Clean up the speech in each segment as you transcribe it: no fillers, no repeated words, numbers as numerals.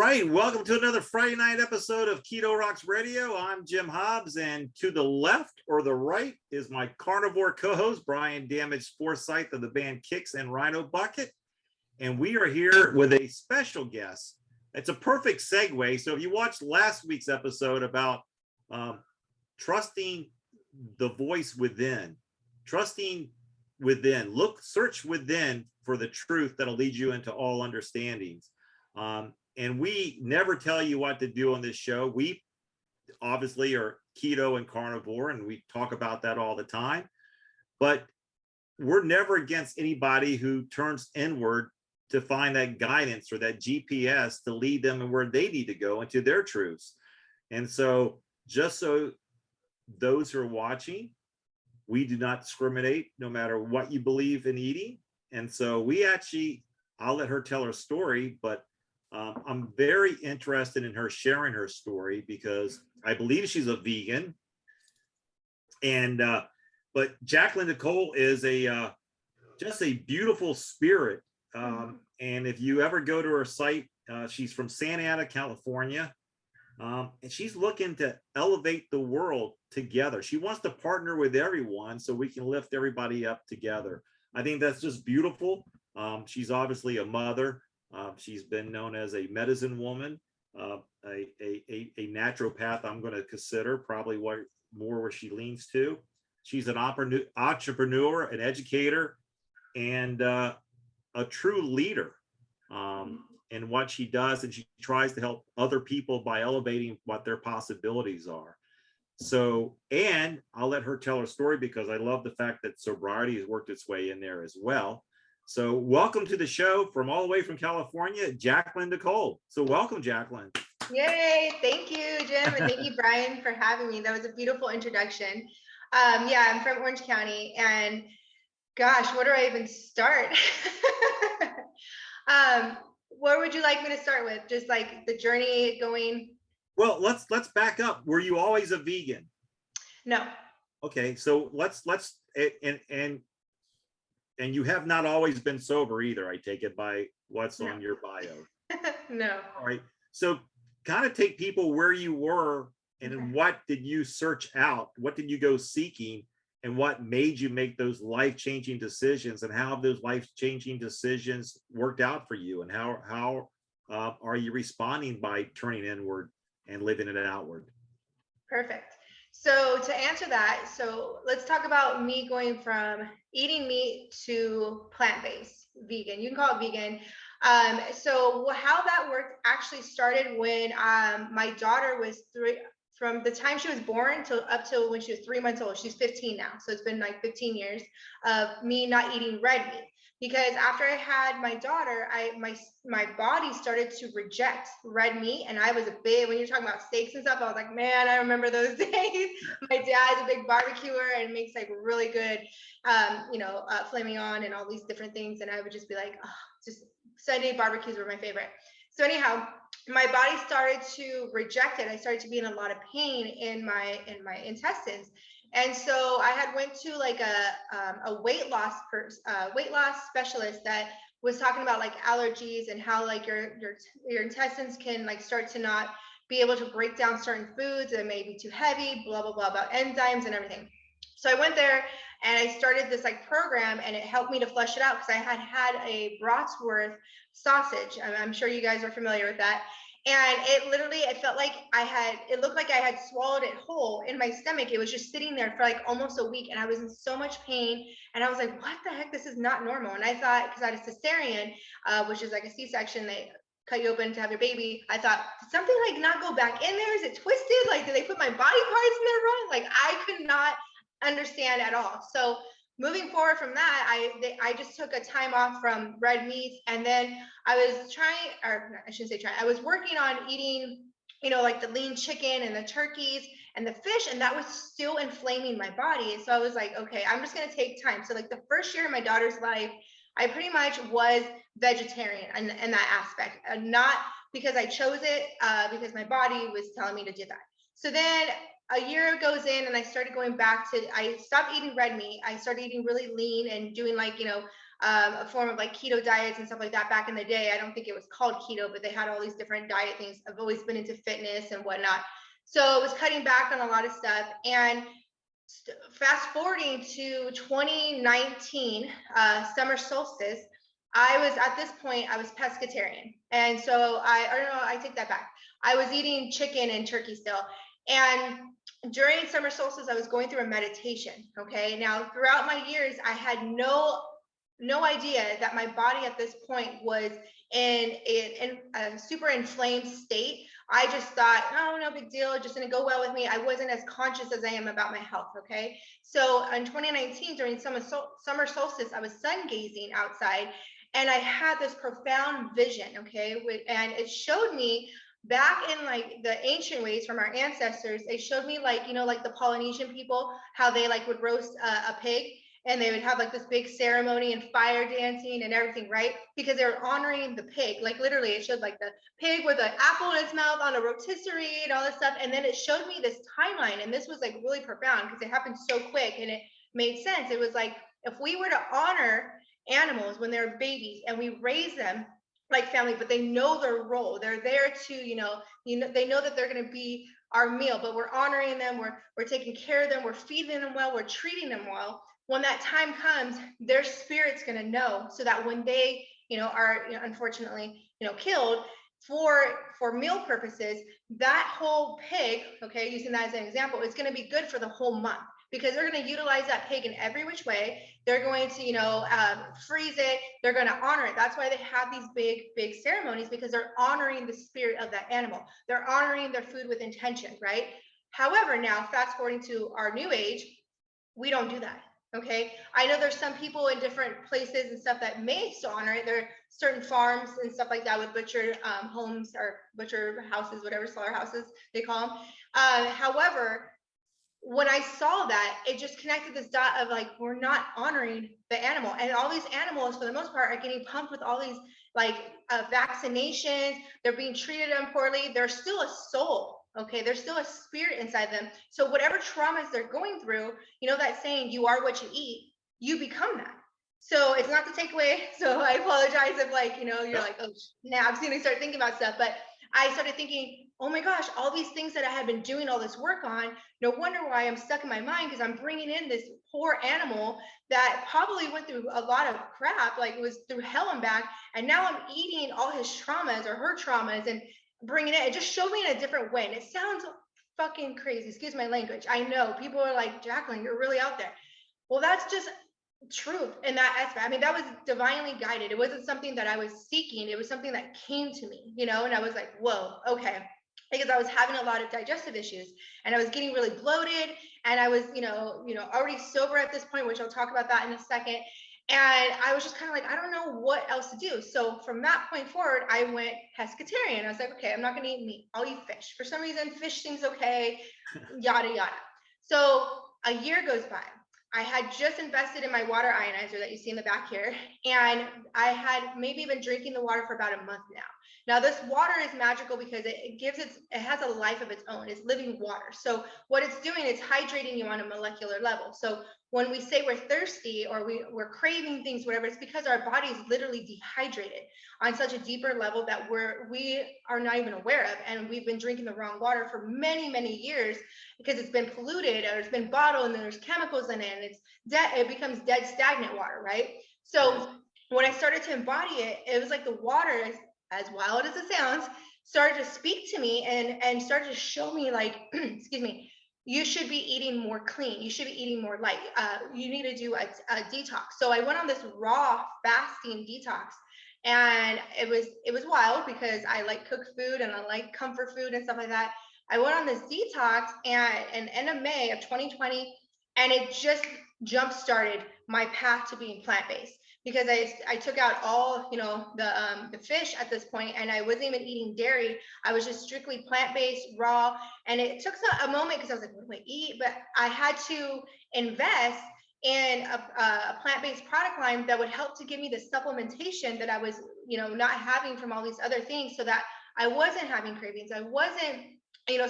right, welcome to another Friday night episode of Keto Rocks Radio. I'm Jim Hobbs, and to the left or the right is my carnivore co-host, Brian Damaged Forsythe of the band Kix and Rhino Bucket. And we are here with a special guest. It's a perfect segue. So if you watched last week's episode about trusting the voice within, trusting within, search within for the truth that'll lead you into all understandings. And we never tell you what to do on this show. We obviously are keto and carnivore, and we talk about that all the time. But we're never against anybody who turns inward to find that guidance or that GPS to lead them and where they need to go into their truths. And so just so those who are watching, we do not discriminate no matter what you believe in eating. And so we actually, I'll let her tell her story, but I'm very interested in her sharing her story because I believe she's a vegan. And but Jacklyn Nicolle is just a beautiful spirit. And if you ever go to her site, she's from Santa Ana, California, and she's looking to elevate the world together. She wants to partner with everyone so we can lift everybody up together. I think that's just beautiful. She's obviously a mother. She's been known as a medicine woman, a naturopath. I'm going to consider probably more where she leans to. She's an entrepreneur, an educator, and a true leader in what she does. And she tries to help other people by elevating what their possibilities are. So, and I'll let her tell her story because I love the fact that sobriety has worked its way in there as well. So welcome to the show from all the way from California, Jacklyn Nicolle. So welcome, Jacklyn. Yay. Thank you, Jim. And thank you, Brian, for having me. That was a beautiful introduction. Yeah, I'm from Orange County, and gosh, where do I even start? Where would you like me to start with? Just like the journey going? Well, let's back up. Were you always a vegan? No. Okay, so let's and you have not always been sober either, I take it by what's on your bio. No. All right. So kind of take people where you were and what did you search out? What did you go seeking? And what made you make those life-changing decisions? And how have those life-changing decisions worked out for you? And how are you responding by turning inward and living it outward? Perfect. So to answer that, so let's talk about me going from eating meat to plant-based, vegan. You can call it vegan. So how that worked actually started when my daughter was 3. From the time she was born up till when she was 3 months old. She's 15 now. So it's been like 15 years of me not eating red meat. Because after I had my daughter, my body started to reject red meat. And I was when you're talking about steaks and stuff, I was like, man, I remember those days. My dad's a big barbecuer and makes like really good, flaming on and all these different things. And I would just be like, oh, just Sunday barbecues were my favorite. So anyhow, my body started to reject it. I started to be in a lot of pain in my intestines. And so I had went to like a weight loss specialist that was talking about like allergies and how like your intestines can like start to not be able to break down certain foods that may be too heavy, blah, blah, blah, about enzymes and everything. So I went there and I started this like program, and it helped me to flush it out because I had a Bratwurst sausage. I'm sure you guys are familiar with that. And it felt like it looked like I had swallowed it whole in my stomach. It was just sitting there for like almost a week, and I was in so much pain. And I was like, what the heck? This is not normal. And I thought, because I had a cesarean, which is like a C-section, they cut you open to have your baby. I thought, did something like not go back in there? Is it twisted? Like, did they put my body parts in there wrong? Like, I could not understand at all. So moving forward from that, I just took a time off from red meats, and then I was I was working on eating, like the lean chicken and the turkeys and the fish, and that was still inflaming my body. So I was like, okay, I'm just going to take time. So like the first year of my daughter's life, I pretty much was vegetarian in that aspect, not because I chose it, because my body was telling me to do that. So then a year goes in, and I started going back to, I stopped eating red meat. I started eating really lean and doing like, a form of like keto diets and stuff like that back in the day. I don't think it was called keto, but they had all these different diet things. I've always been into fitness and whatnot. So I was cutting back on a lot of stuff. And fast forwarding to 2019, summer solstice, I was at this point, I was pescatarian. And so I don't know, I take that back. I was eating chicken and turkey still. And during summer solstice, I was going through a meditation. Okay. Now, throughout my years, I had no idea that my body at this point was in a super inflamed state. I just thought, oh, no big deal, just gonna go well with me. I wasn't as conscious as I am about my health. Okay. So in 2019, during summer solstice, I was sun gazing outside, and I had this profound vision. Okay. And it showed me back in like the ancient ways from our ancestors. They showed me like, like the Polynesian people, how they like would roast a pig, and they would have like this big ceremony and fire dancing and everything, right? Because they were honoring the pig. Like literally it showed like the pig with an apple in its mouth on a rotisserie and all this stuff. And then it showed me this timeline. And this was like really profound because it happened so quick and it made sense. It was like, if we were to honor animals when they're babies and we raise them like family, but they know their role. They're there to, they know that they're going to be our meal, but we're honoring them. We're taking care of them. We're feeding them well. We're treating them well. When that time comes, their spirit's going to know, so that when they, are unfortunately, killed for meal purposes, that whole pig, okay, using that as an example, is going to be good for the whole month, because they're going to utilize that pig in every which way. They're going to, freeze it. They're going to honor it. That's why they have these big ceremonies, because they're honoring the spirit of that animal. They're honoring their food with intention, right? However, now fast forwarding to our new age, we don't do that. Okay. I know there's some people in different places and stuff that may still honor it. There are certain farms and stuff like that with butcher homes or butcher houses, whatever, slaughterhouses they call them. However, when I saw that, it just connected this dot of like, we're not honoring the animal. And all these animals, for the most part, are getting pumped with all these like vaccinations. They're being treated poorly. They're still a soul. Okay, there's still a spirit inside them. So whatever traumas they're going through, that saying, you are what you eat, you become that. So it's not to take away. So I apologize if like, you're like, oh, now I've seen me start thinking about stuff. But I started thinking, oh my gosh, all these things that I had been doing all this work on, no wonder why I'm stuck in my mind, because I'm bringing in this poor animal that probably went through a lot of crap, like it was through hell and back. And now I'm eating all his traumas or her traumas and bringing it just showed me in a different way. And it sounds fucking crazy, excuse my language. I know people are like, Jacklyn, you're really out there. Well, that's just truth in that aspect. I mean, that was divinely guided. It wasn't something that I was seeking. It was something that came to me, and I was like, whoa, okay. Because I was having a lot of digestive issues, and I was getting really bloated, and I was, already sober at this point, which I'll talk about that in a second. And I was just kind of like, I don't know what else to do. So from that point forward, I went pescatarian. I was like, okay, I'm not going to eat meat. I'll eat fish. For some reason, fish seems okay, yada, yada. So a year goes by. I had just invested in my water ionizer that you see in the back here. And I had maybe been drinking the water for about a month now. Now, this water is magical because it has a life of its own. It's living water. So what it's doing is hydrating you on a molecular level. So when we say we're thirsty or we're craving things, whatever, it's because our body is literally dehydrated on such a deeper level that we are not even aware of. And we've been drinking the wrong water for many, many years because it's been polluted or it's been bottled and there's chemicals in it, and it becomes dead, stagnant water, right? So when I started to embody it, it was like the water, as wild as it sounds, started to speak to me and started to show me like, excuse me, you should be eating more clean. You should be eating more light. You need to do a detox. So I went on this raw fasting detox, and it was wild because I like cook food and I like comfort food and stuff like that. I went on this detox and end of May of 2020, and it just jump started my path to being plant-based, because I took out all, the fish at this point, and I wasn't even eating dairy. I was just strictly plant-based, raw. And it took a moment because I was like, what do I eat? But I had to invest in a plant-based product line that would help to give me the supplementation that I was, not having from all these other things, so that I wasn't having cravings. I wasn't,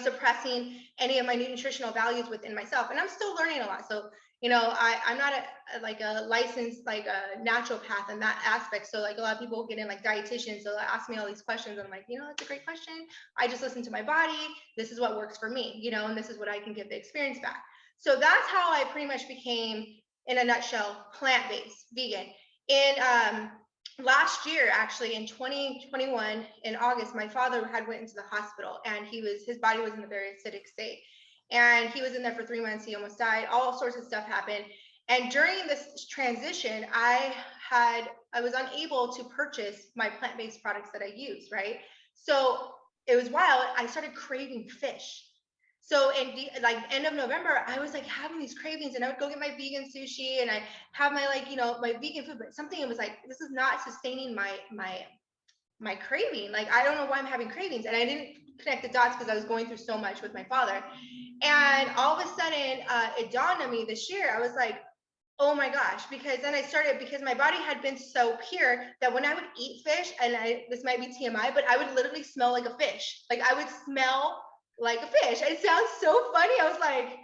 suppressing any of my nutritional values within myself. And I'm still learning a lot. So, I'm not like a licensed, like a naturopath in that aspect. So like a lot of people get in like dietitians. So they ask me all these questions. And I'm like, that's a great question. I just listen to my body. This is what works for me, and this is what I can give the experience back. So that's how I pretty much became, in a nutshell, plant-based vegan. In last year, actually in 2021, in August, my father had went into the hospital, and his body was in a very acidic state. And he was in there for 3 months. He almost died. All sorts of stuff happened. And during this transition, I was unable to purchase my plant-based products that I use, right? So it was wild. I started craving fish. So in like end of November, I was like having these cravings, and I would go get my vegan sushi, and I have my my vegan food, but something, it was like, this is not sustaining my craving. Like, I don't know why I'm having cravings. And I didn't connect the dots because I was going through so much with my father. And all of a sudden, it dawned on me this year. I was like, oh my gosh, because then because my body had been so pure that when I would eat fish, and this might be TMI, but I would literally smell like a fish. Like, I would smell like a fish. It sounds so funny. I was like,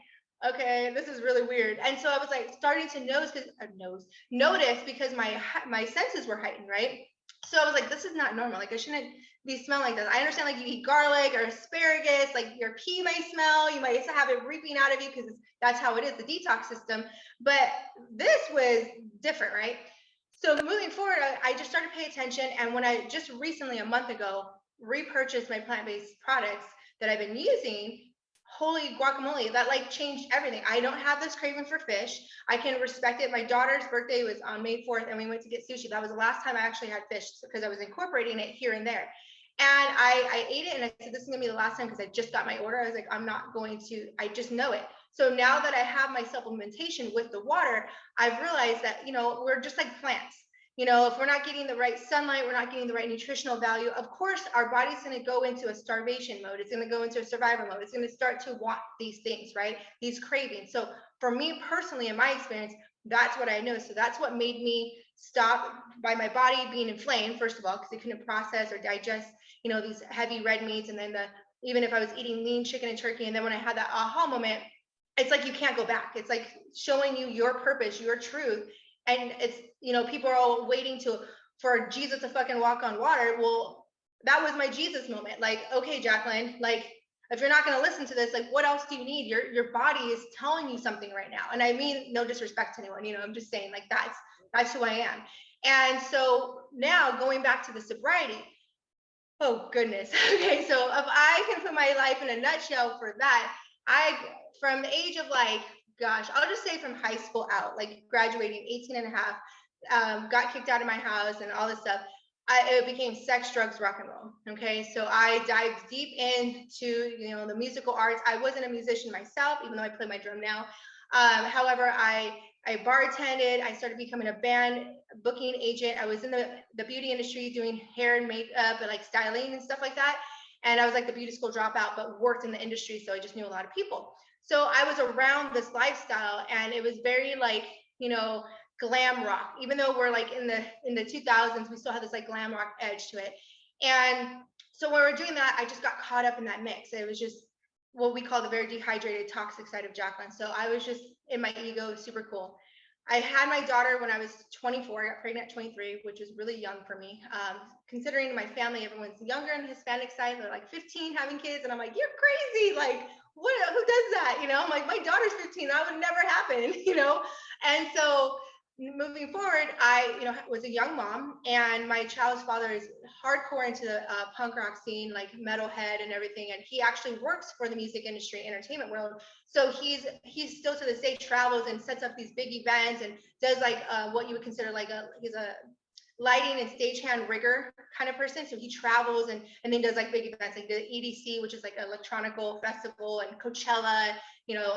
okay, this is really weird. And so I was like starting to notice because my senses were heightened, right? So I was like, this is not normal. Like, I shouldn't be smelling like this. I understand, like, you eat garlic or asparagus, like your pee may smell, you might have it reaping out of you because that's how it is, the detox system. But this was different, right? So moving forward, I just started to pay attention. And when I just recently, a month ago, repurchased my plant-based products that I've been using, holy guacamole, that like changed everything. I don't have this craving for fish. I can respect it. My daughter's birthday was on May 4th, and we went to get sushi. That was the last time I actually had fish, because I was incorporating it here and there. And I ate it, and I said, this is gonna be the last time, because I just got my order. I was like, I'm not going to, I just know it. So now that I have my supplementation with the water, I've realized that, we're just like plants. If we're not getting the right sunlight, we're not getting the right nutritional value, of course, our body's going to go into a starvation mode. It's going to go into a survival mode. It's going to start to want these things, right? These cravings. So for me personally, in my experience, that's what I know. So that's what made me stop by my body being inflamed, first of all, because it couldn't process or digest, these heavy red meats. And then even if I was eating lean chicken and turkey, and then when I had that aha moment, it's like you can't go back. It's like showing you your purpose, your truth. And it's, people are all waiting for Jesus to fucking walk on water. Well, that was my Jesus moment. Like, okay, Jacklyn, like, if you're not going to listen to this, like, what else do you need? Your body is telling you something right now. And I mean, no disrespect to anyone, I'm just saying, like, that's who I am. And so now going back to the sobriety, oh goodness. Okay. So if I can put my life in a nutshell for that, from the age of like, gosh, I'll just say from high school out, like graduating 18 and a half, got kicked out of my house and all this stuff. It became sex, drugs, rock and roll. Okay. So I dived deep into, the musical arts. I wasn't a musician myself, even though I play my drum now. However, I bartended. I started becoming a band booking agent. I was in the beauty industry doing hair and makeup and like styling and stuff like that. And I was like the beauty school dropout, but worked in the industry. So I just knew a lot of people. So I was around this lifestyle, and it was very like, glam rock. Even though we're like in the 2000s, we still had this like glam rock edge to it. And so when we were doing that, I just got caught up in that mix. It was just what we call the very dehydrated, toxic side of Jacklyn. So I was just in my ego, super cool. I had my daughter when I was 24. I got pregnant at 23, which was really young for me. Considering my family, everyone's younger on the Hispanic side. They're like 15 having kids. And I'm like, you're crazy. Like, what? Who does that? I'm like, my daughter's 15. That would never happen, And so moving forward, I, was a young mom, and my child's father is hardcore into the punk rock scene, like metalhead and everything. And he actually works for the music industry, entertainment world. So he's still to this day travels and sets up these big events and does like what you would consider like he's a lighting and stagehand rigger kind of person. So he travels and then does like big events like the EDC, which is like an electronical festival, and Coachella,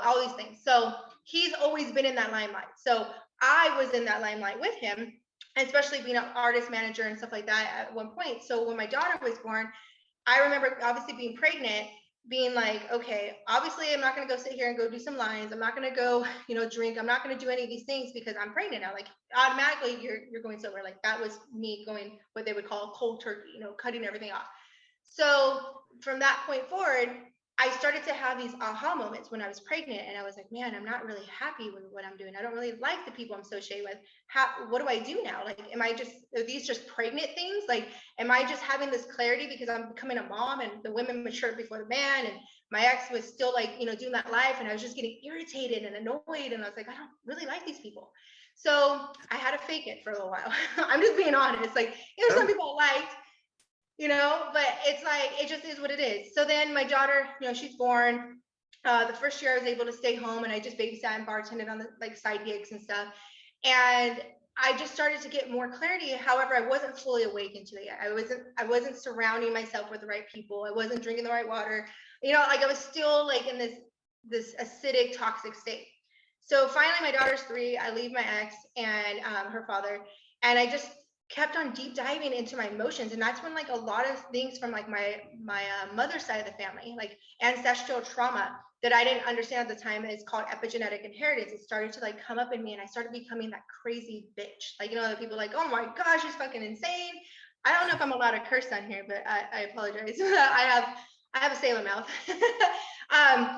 all these things. So he's always been in that limelight. So I was in that limelight with him, especially being an artist manager and stuff like that at one point. So when my daughter was born, I remember obviously being pregnant, being like, okay, obviously I'm not going to go sit here and go do some lines. I'm not going to go, drink. I'm not going to do any of these things because I'm pregnant now. Like automatically you're going sober. Like that was me going what they would call cold turkey, cutting everything off. So from that point forward, I started to have these aha moments when I was pregnant, and I was like, man, I'm not really happy with what I'm doing. I don't really like the people I'm associated with. What do I do now? Like, are these just pregnant things? Like, am I just having this clarity because I'm becoming a mom and the women matured before the man, and my ex was still like, doing that life, and I was just getting irritated and annoyed, and I was like, I don't really like these people. So I had to fake it for a little while. I'm just being honest. Like, there's some people I liked, but it's like, it just is what it is. So then my daughter, she's born. The first year I was able to stay home, and I just babysat and bartended on the like side gigs and stuff. And I just started to get more clarity. However, I wasn't fully awakened to it yet. I wasn't surrounding myself with the right people. I wasn't drinking the right water. Like I was still like in this acidic, toxic state. So finally, my daughter's 3. I leave my ex and her father, and I just kept on deep diving into my emotions. And that's when like a lot of things from like my mother's side of the family, like ancestral trauma that I didn't understand at the time, is called epigenetic inheritance. It started to like come up in me, and I started becoming that crazy bitch. Like, the people like, oh my gosh, she's fucking insane. I don't know if I'm allowed to curse on here, but I apologize. I have a sailor mouth.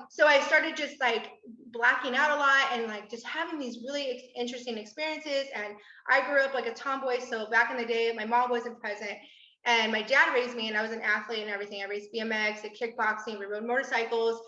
So I started just like blacking out a lot and like just having these really interesting experiences. And I grew up like a tomboy. So back in the day, my mom wasn't present, and my dad raised me, and I was an athlete and everything. I raced BMX, and kickboxing, we rode motorcycles,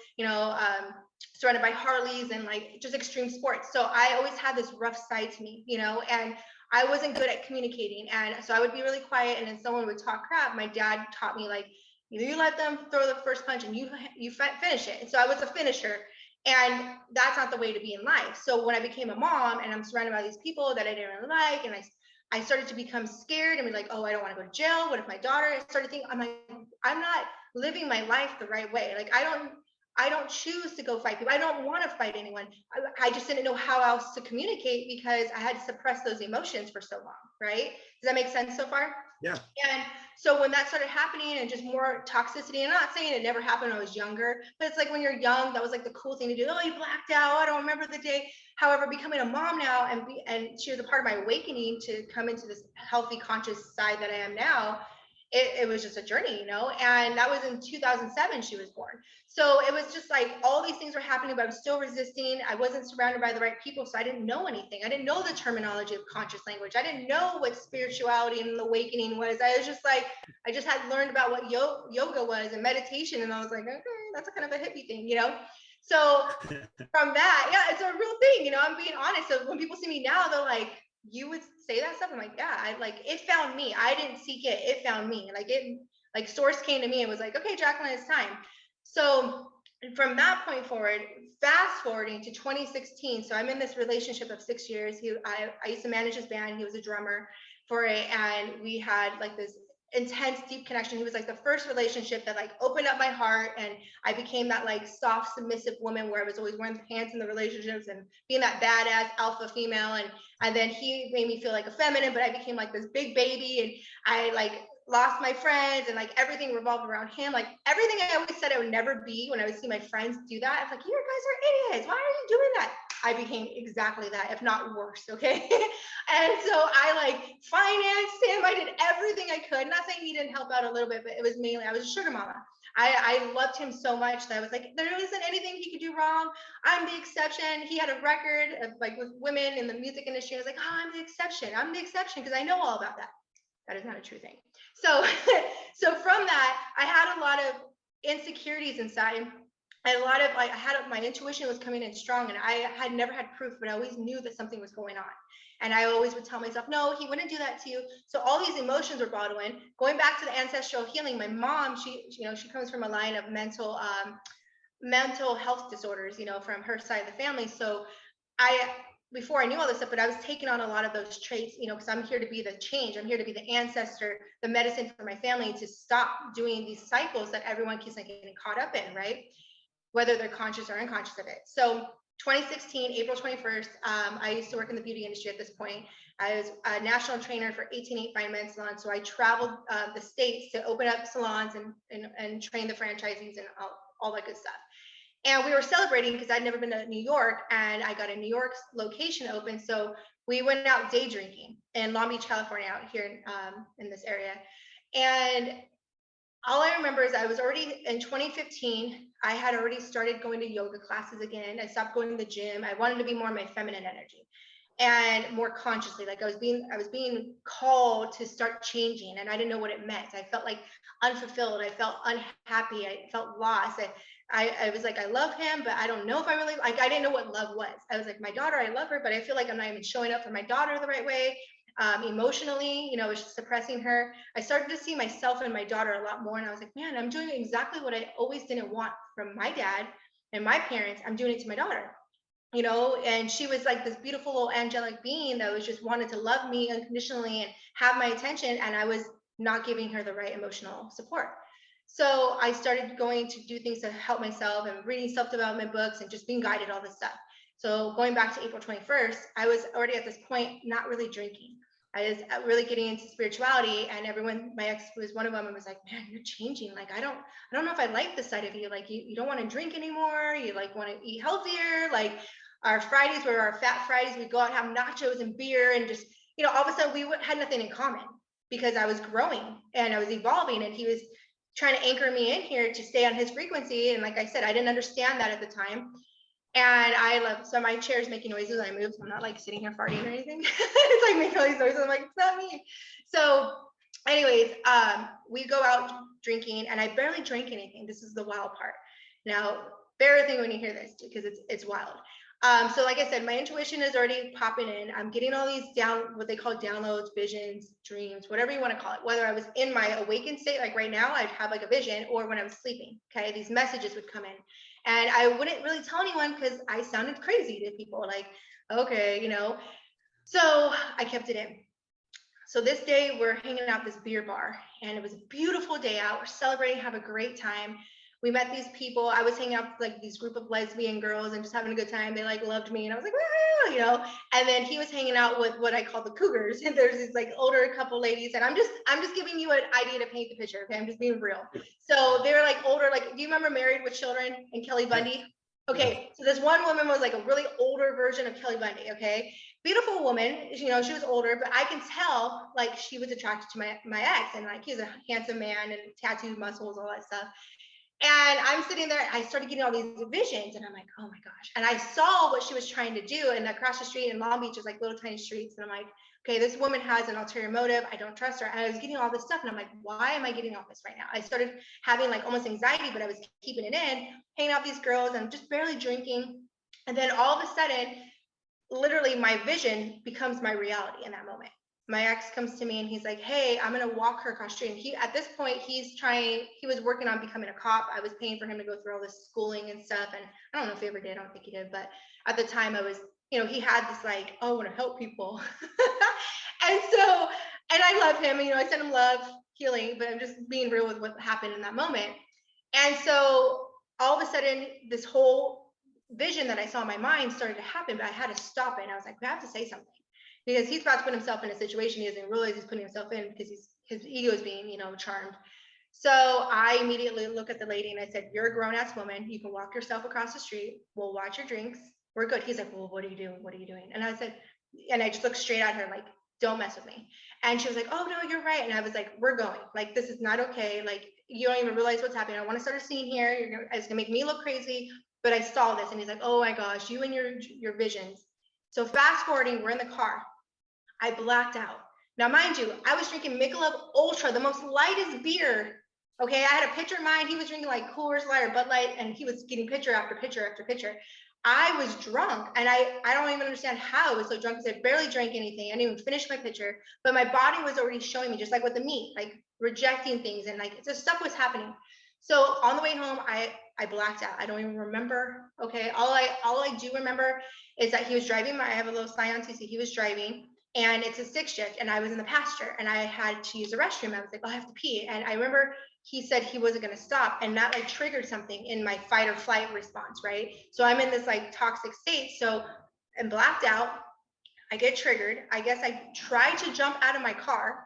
surrounded by Harleys and like just extreme sports. So I always had this rough side to me, and I wasn't good at communicating. And so I would be really quiet, and then someone would talk crap. My dad taught me like, you let them throw the first punch and you finish it. And so I was a finisher, and that's not the way to be in life. So when I became a mom and I'm surrounded by these people that I didn't really like, and I started to become scared and be like, oh, I don't want to go to jail. What if my daughter? I started thinking, I'm like, I'm not living my life the right way. Like, I don't choose to go fight people. I don't want to fight anyone. I just didn't know how else to communicate because I had suppressed those emotions for so long, right? Does that make sense so far? Yeah. And so when that started happening and just more toxicity, and I'm not saying it never happened when I was younger, but it's like when you're young, that was like the cool thing to do. Oh, you blacked out. I don't remember the day. However, becoming a mom now, and she was a part of my awakening to come into this healthy, conscious side that I am now. It was just a journey, and that was in 2007 she was born. So it was just like all these things were happening, but I was still resisting. I wasn't surrounded by the right people, so I didn't know anything. I didn't know the terminology of conscious language. I didn't know what spirituality and awakening was. I was just like, I just had learned about what yoga was and meditation, and I was like, okay, that's a kind of a hippie thing, So from that, yeah, it's a real thing, I'm being honest. So when people see me now, they're like, you would say that stuff? I'm like, yeah, it found me. I didn't seek it. It found me. Like source came to me and was like, okay, Jacklyn, it's time. So from that point forward, fast forwarding to 2016. So I'm in this relationship of 6 years. I used to manage his band. He was a drummer for it. And we had like this intense, deep connection. He was like the first relationship that like opened up my heart, and I became that like soft, submissive woman where I was always wearing pants in the relationships and being that badass alpha female. And then he made me feel like a feminine, but I became like this big baby, and I like lost my friends, and like everything revolved around him. Like everything I always said I would never be, when I would see my friends do that, I was like, you guys are idiots. Why are you doing that? I became exactly that, if not worse. Okay. And so I like financed him. I did everything I could. Not saying he didn't help out a little bit, but it was mainly, I was a sugar mama. I loved him so much that I was like, there isn't anything he could do wrong. I'm the exception. He had a record of like with women in the music industry. I was like, oh, I'm the exception. I'm the exception because I know all about that. That is not a true thing. So, so from that, I had a lot of insecurities inside. And a lot of like, my intuition was coming in strong, and I had never had proof, but I always knew that something was going on. And I always would tell myself, no, he wouldn't do that to you. So all these emotions were bottled in. Going back to the ancestral healing, my mom, she comes from a line of mental health disorders, from her side of the family. So before I knew all this stuff, but I was taking on a lot of those traits, because I'm here to be the change. I'm here to be the ancestor, the medicine for my family, to stop doing these cycles that everyone keeps like getting caught up in, right? Whether they're conscious or unconscious of it. So 2016, April 21st, I used to work in the beauty industry at this point. I was a national trainer for 18 Fine Men salons. So I traveled the states to open up salons and train the franchisees and all that good stuff. And we were celebrating because I'd never been to New York, and I got a New York location open. So we went out day drinking in Long Beach, California, out here in this area. And all I remember is I was already in 2015. I had already started going to yoga classes again. I stopped going to the gym. I wanted to be more my feminine energy and more consciously. Like I was being called to start changing, and I didn't know what it meant. I felt like unfulfilled. I felt unhappy. I felt lost. I was like, I love him, but I don't know if I really like. I didn't know what love was. I was like, my daughter, I love her, but I feel like I'm not even showing up for my daughter the right way. Emotionally, I was suppressing her. I started to see myself and my daughter a lot more, and I was like, man, I'm doing exactly what I always didn't want from my dad and my parents. I'm doing it to my daughter. And she was like this beautiful little angelic being that was just wanted to love me unconditionally and have my attention, and I was not giving her the right emotional support. So I started going to do things to help myself and reading self-development books and just being guided all this stuff. So going back to April 21st, I was already at this point not really drinking. I was really getting into spirituality, and everyone, my ex was one of them, and was like, man, you're changing. Like, I don't know if I like this side of you. Like, you don't want to drink anymore. You like want to eat healthier. Like, our Fridays were our fat Fridays. We'd go out and have nachos and beer, and just, all of a sudden we had nothing in common because I was growing and I was evolving, and he was trying to anchor me in here to stay on his frequency. And like I said, I didn't understand that at the time. And I love, so my chair is making noises when I move. So I'm not like sitting here farting or anything. It's like making all these noises. I'm like, it's not me. So anyways, we go out drinking, and I barely drank anything. This is the wild part. Now, bear with me when you hear this because it's wild. So like I said, my intuition is already popping in. I'm getting all these what they call downloads, visions, dreams, whatever you want to call it. Whether I was in my awakened state, like right now, I'd have like a vision, or when I was sleeping, okay, these messages would come in. And I wouldn't really tell anyone because I sounded crazy to people, like, okay, So I kept it in. So this day we're hanging out at this beer bar, and it was a beautiful day out. We're celebrating, have a great time. We met these people. I was hanging out with like these group of lesbian girls and just having a good time. They like loved me, and I was like, woo, And then he was hanging out with what I call the cougars. And there's these like older couple ladies, and I'm just giving you an idea to paint the picture. Okay, I'm just being real. So they were like older. Like, do you remember Married with Children and Kelly Bundy? Okay, so this one woman was like a really older version of Kelly Bundy. Okay, beautiful woman. She was older, but I can tell like she was attracted to my ex, and like he's a handsome man and tattooed muscles, all that stuff. And I'm sitting there, I started getting all these visions, and I'm like, oh my gosh. And I saw what she was trying to do. And across the street in Long Beach is like little tiny streets. And I'm like, okay, this woman has an ulterior motive. I don't trust her. And I was getting all this stuff. And I'm like, why am I getting all this right now? I started having like almost anxiety, but I was keeping it in, hanging out with these girls and just barely drinking. And then all of a sudden, literally my vision becomes my reality in that moment. My ex comes to me and he's like, hey, I'm going to walk her across the street. And he, at this point, he was working on becoming a cop. I was paying for him to go through all this schooling and stuff. And I don't know if he ever did. I don't think he did. But at the time I was, he had this like, oh, I want to help people. And I love him. And, I sent him love, healing, but I'm just being real with what happened in that moment. And so all of a sudden, this whole vision that I saw in my mind started to happen, but I had to stop it. And I was like, we have to say something. Because he's about to put himself in a situation he doesn't realize he's putting himself in because his ego is being, charmed. So I immediately look at the lady and I said, you're a grown-ass woman. You can walk yourself across the street. We'll watch your drinks. We're good. He's like, well, what are you doing? What are you doing? And I said, and I just looked straight at her like, don't mess with me. And she was like, oh, no, you're right. And I was like, we're going. Like, this is not okay. Like, you don't even realize what's happening. I want to start a scene here. It's going to make me look crazy. But I saw this. And he's like, oh, my gosh, you and your visions. So fast forwarding, we're in the car. I blacked out. Now, mind you, I was drinking Michelob Ultra, the most lightest beer. Okay, I had a pitcher in mind. He was drinking like Coors Light or Bud Light, and he was getting pitcher after pitcher after pitcher. I was drunk, and I don't even understand how I was so drunk because I barely drank anything. I didn't even finish my pitcher, but my body was already showing me, just like with the meat, like rejecting things, and like just stuff was happening. So on the way home, I blacked out. I don't even remember. Okay, all I do remember is that he was driving. I have a little Scion TC. He was driving. And it's a 6 shift, and I was in the pasture, and I had to use the restroom. I was like, oh, I have to pee. And I remember he said he wasn't going to stop, and that like triggered something in my fight or flight response, right? So I'm in this like toxic state. So I'm blacked out. I get triggered. I guess I tried to jump out of my car.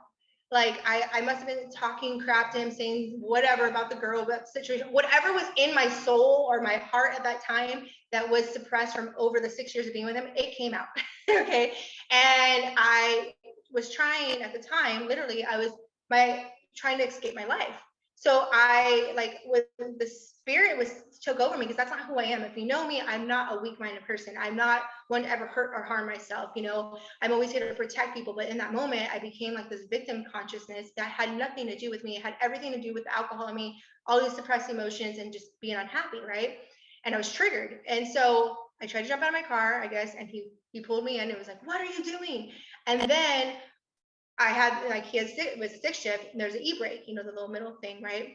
Like I must have been talking crap to him, saying whatever about the girl, about the situation, whatever was in my soul or my heart at that time that was suppressed from over the 6 years of being with him, it came out. Okay. And I was trying at the time, literally, I was trying to escape my life. So I like with the spirit was took over me because that's not who I am. If you know me, I'm not a weak-minded person. I'm not one to ever hurt or harm myself. You know, I'm always here to protect people. But in that moment, I became like this victim consciousness that had nothing to do with me. It had everything to do with the alcohol in me, all these suppressed emotions, and just being unhappy, right? And I was triggered. And so I tried to jump out of my car, I guess, and he pulled me in. And was like, "What are you doing?" And then I had like it was stick shift, and there's an e-brake, you know, the little middle thing, right?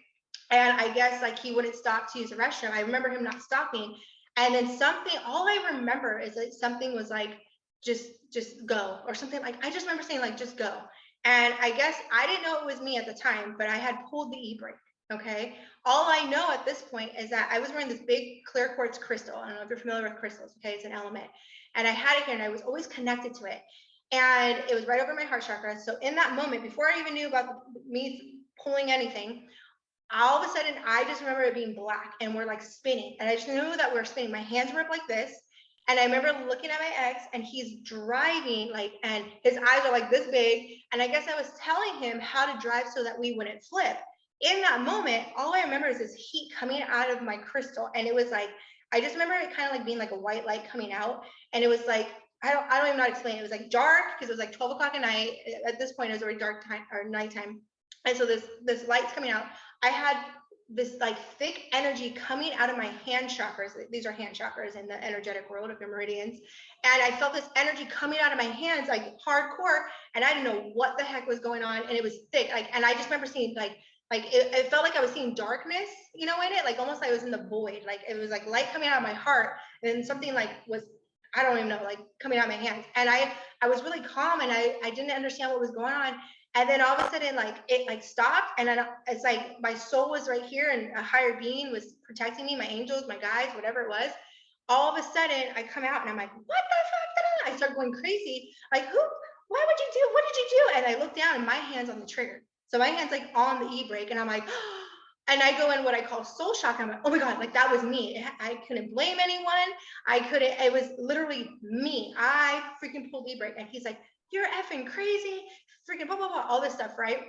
And I guess like he wouldn't stop to use the restroom. I remember him not stopping. And then something, all I remember is that something was like, just go, or something. Like I just remember saying like just go. And I guess I didn't know it was me at the time, but I had pulled the e-brake. Okay. All I know at this point is that I was wearing this big clear quartz crystal. I don't know if you're familiar with crystals. Okay. It's an element. And I had it here and I was always connected to it. And it was right over my heart chakra. So in that moment, before I even knew about me pulling anything, all of a sudden I just remember it being black and we're like spinning. And I just knew that we were spinning. My hands were up like this. And I remember looking at my ex and he's driving like, and his eyes are like this big. And I guess I was telling him how to drive so that we wouldn't flip. In that moment, all I remember is this heat coming out of my crystal. And it was like, I just remember it kind of like being like a white light coming out. And it was like, I don't even know how to explain it. It was like dark because it was like 12 o'clock at night. At this point, it was already dark time or nighttime. And so this light's coming out. I had this like thick energy coming out of my hand chakras. These are hand chakras in the energetic world of the meridians. And I felt this energy coming out of my hands, like hardcore. And I didn't know what the heck was going on. And it was thick. Like, and I just remember seeing like it felt like I was seeing darkness, you know, in it, like almost like I was in the void. Like it was like light coming out of my heart. And then something like was, I don't even know, like coming out of my hands. And I was really calm and I didn't understand what was going on. And then all of a sudden, like it like stopped. And then it's like my soul was right here and a higher being was protecting me, my angels, my guides, whatever it was. All of a sudden I come out and I'm like, what the fuck? I start going crazy. Like, why would you do? What did you do? And I look down and my hand's on the trigger. So my hand's like on the e-brake and I'm like, and I go in what I call soul shock. I'm like, oh my God, like that was me. I couldn't blame anyone. It was literally me. I freaking pulled the e-brake. And he's like, you're effing crazy, freaking blah, blah, blah, all this stuff, right?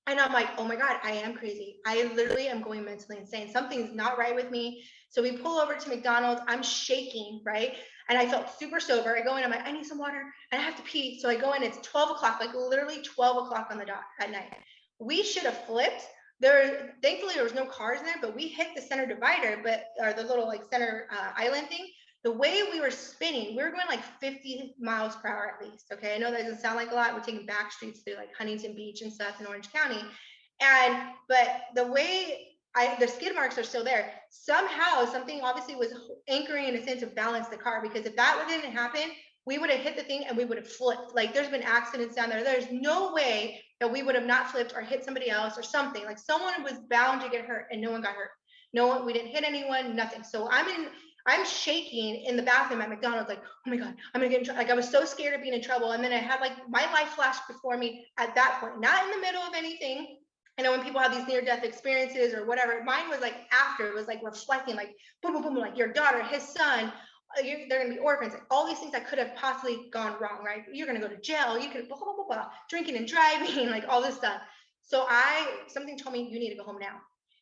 And I'm like, oh my God, I am crazy. I literally am going mentally insane. Something's not right with me. So we pull over to McDonald's. I'm shaking, right? And I felt super sober. I go in, I'm like, I need some water and I have to pee. So I go in, it's 12 o'clock, like literally 12 o'clock on the dot at night. We should have flipped. Thankfully there was no cars in there, but we hit the center divider, or the little like center island thing. The way we were spinning, we were going like 50 miles per hour at least. Okay. I know that doesn't sound like a lot. We're taking back streets through like Huntington Beach and stuff in Orange County. But the way the skid marks are still there. Somehow something obviously was anchoring in a sense to balance the car, because if that didn't happen, we would have hit the thing and we would have flipped. Like there's been accidents down there. There's no way that we would have not flipped or hit somebody else or something. Like someone was bound to get hurt and no one got hurt. No one, we didn't hit anyone, nothing. So I'm shaking in the bathroom at McDonald's, like, oh my God, I'm gonna get in trouble. Like I was so scared of being in trouble. And then I had like my life flash before me at that point, not in the middle of anything. I know when people have these near-death experiences or whatever, mine was like after, it was like reflecting, like boom, boom, boom, like your daughter, his son, they're gonna be orphans, like all these things that could have possibly gone wrong, right? You're gonna go to jail, you could blah, blah, blah, blah, drinking and driving, like all this stuff. So something told me you need to go home now.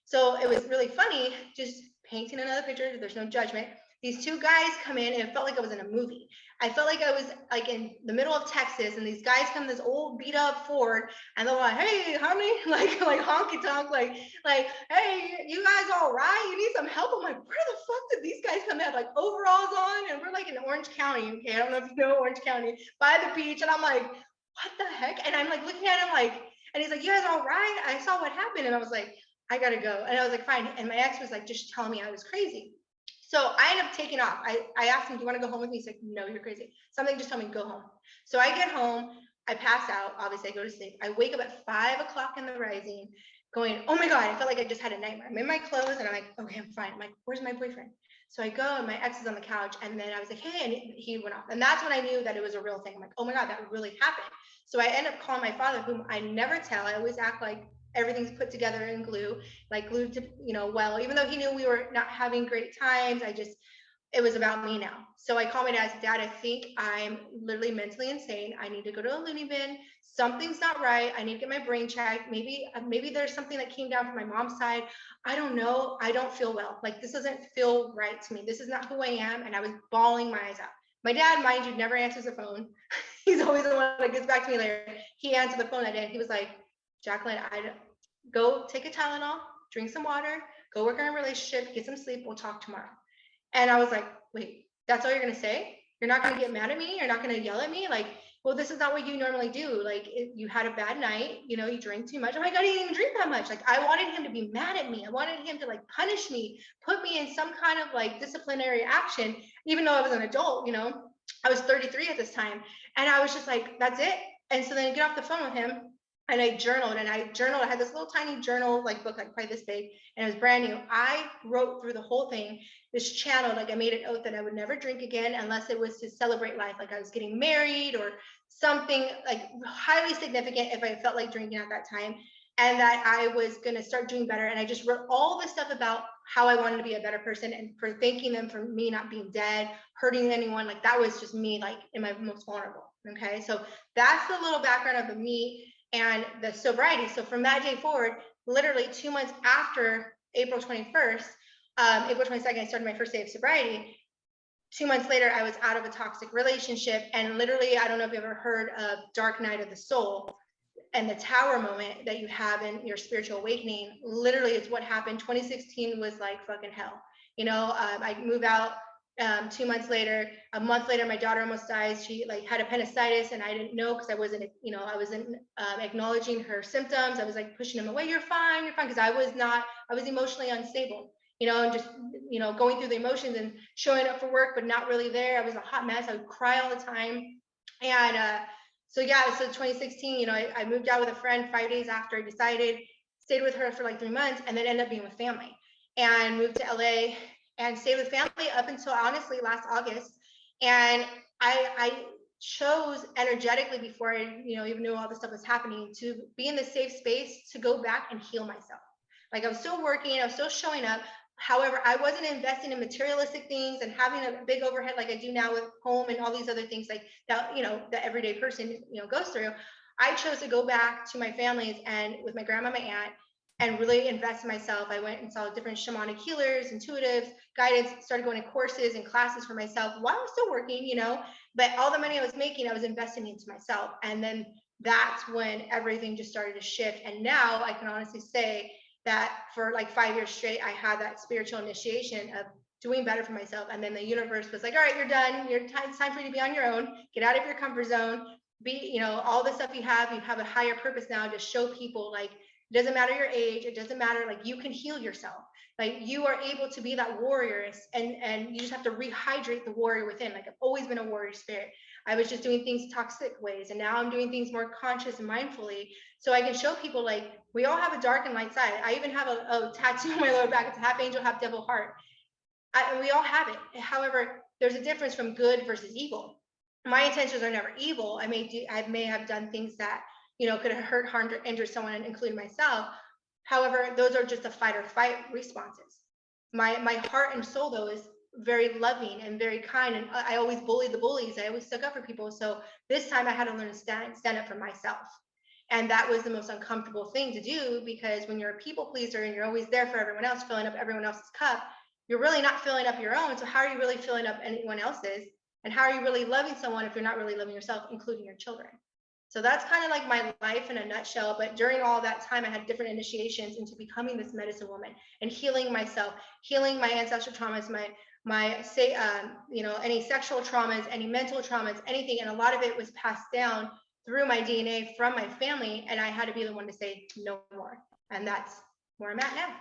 So it was really funny, just painting another picture. There's no judgment. These two guys come in and it felt like I was in a movie. I felt like I was like in the middle of Texas and these guys come this old beat up Ford and they're like, hey, honey, like honky tonk, like, hey, you guys all right? You need some help? I'm like, where the fuck did these guys come in? Like overalls on, and we're like in Orange County. Okay, I don't know if you know Orange County, by the beach. And I'm like, what the heck? And I'm like looking at him like, and he's like, you guys all right? I saw what happened. And I was like, I gotta go. And I was like, fine. And my ex was like, just tell me I was crazy. So I ended up taking off. I asked him, do you want to go home with me? He's like, no, you're crazy. Something just told me, go home. So I get home, I pass out. Obviously I go to sleep. I wake up at 5 o'clock in the rising going, oh my God, I felt like I just had a nightmare. I'm in my clothes and I'm like, okay, I'm fine. I'm like, where's my boyfriend? So I go and my ex is on the couch and then I was like, hey, and he went off. And that's when I knew that it was a real thing. I'm like, oh my God, that really happened. So I end up calling my father, whom I never tell. I always act like everything's put together in glue, like glued to, well, even though he knew we were not having great times, it was about me now. So I called my dad. I said, Dad, I think I'm literally mentally insane. I need to go to a loony bin. Something's not right. I need to get my brain checked. Maybe there's something that came down from my mom's side. I don't know. I don't feel well. Like, this doesn't feel right to me. This is not who I am. And I was bawling my eyes out. My dad, mind you, never answers the phone. He's always the one that gets back to me later. He answered the phone that day. He was like, Jacklyn, go take a Tylenol, drink some water, go work on a relationship, get some sleep. We'll talk tomorrow. And I was like, wait, that's all you're going to say? You're not going to get mad at me? You're not going to yell at me? Like, well, this is not what you normally do. Like, you had a bad night, you know, you drank too much. Oh my God, he didn't even drink that much. Like, I wanted him to be mad at me. I wanted him to like punish me, put me in some kind of like disciplinary action, even though I was an adult, you know. I was 33 at this time. And I was just like, that's it. And so then I get off the phone with him and I journaled. I had this little tiny journal, like book, like probably this big, and it was brand new. I wrote through the whole thing, this channel, like I made an oath that I would never drink again unless it was to celebrate life. Like I was getting married or something like highly significant if I felt like drinking at that time, and that I was going to start doing better. And I just wrote all this stuff about how I wanted to be a better person and for thanking them for me not being dead, hurting anyone. Like that was just me, like in my most vulnerable. Okay. So that's the little background of the me and the sobriety. So from that day forward, literally 2 months after April 21st, April 22nd, I started my first day of sobriety. 2 months later, I was out of a toxic relationship. And literally, I don't know if you've ever heard of Dark Night of the Soul and the tower moment that you have in your spiritual awakening. Literally, it's what happened. 2016 was like fucking hell. You know, I moved out 2 months later. A month later, my daughter almost dies. She like had appendicitis, and I didn't know because I wasn't acknowledging her symptoms. I was like pushing them away. You're fine, because I was emotionally unstable. You know, and just, you know, going through the emotions and showing up for work, but not really there. I was a hot mess. I would cry all the time. And so 2016, you know, I moved out with a friend 5 days after I decided, stayed with her for like 3 months, and then ended up being with family and moved to LA and stayed with family up until honestly last August. And I chose energetically before I, you know, even knew all this stuff was happening, to be in the safe space to go back and heal myself. Like I was still working, I was still showing up. However, I wasn't investing in materialistic things and having a big overhead like I do now with home and all these other things like that, you know, the everyday person, you know, goes through. I chose to go back to my families and with my grandma, my aunt, and really invest in myself. I went and saw different shamanic healers, intuitives, guidance, started going to courses and classes for myself while I was still working, you know, but all the money I was making, I was investing into myself. And then that's when everything just started to shift. And now I can honestly say that for like 5 years straight, I had that spiritual initiation of doing better for myself. And then the universe was like, all right, you're done. It's time for you to be on your own. Get out of your comfort zone. Be, you know, all the stuff you have a higher purpose now to show people, like, it doesn't matter your age. It doesn't matter. Like, you can heal yourself. Like, you are able to be that warrior, and you just have to rehydrate the warrior within. Like, I've always been a warrior spirit. I was just doing things toxic ways, and now I'm doing things more conscious and mindfully, so I can show people, like, we all have a dark and light side. I even have a tattoo on my lower back. It's a half angel, half devil heart. We all have it. However, there's a difference from good versus evil. My intentions are never evil. I may have done things that, you know, could have hurt, harmed, or injured someone, including myself. However, those are just the fight or flight responses. My heart and soul, though, is very loving and very kind. And I always bullied the bullies. I always stuck up for people. So this time I had to learn to stand up for myself. And that was the most uncomfortable thing to do, because when you're a people pleaser and you're always there for everyone else, filling up everyone else's cup, you're really not filling up your own. So how are you really filling up anyone else's? And how are you really loving someone if you're not really loving yourself, including your children? So that's kind of like my life in a nutshell. But during all that time, I had different initiations into becoming this medicine woman and healing myself, healing my ancestral traumas, you know, any sexual traumas, any mental traumas, anything. And a lot of it was passed down through my DNA from my family. And I had to be the one to say no more. And that's where I'm at now.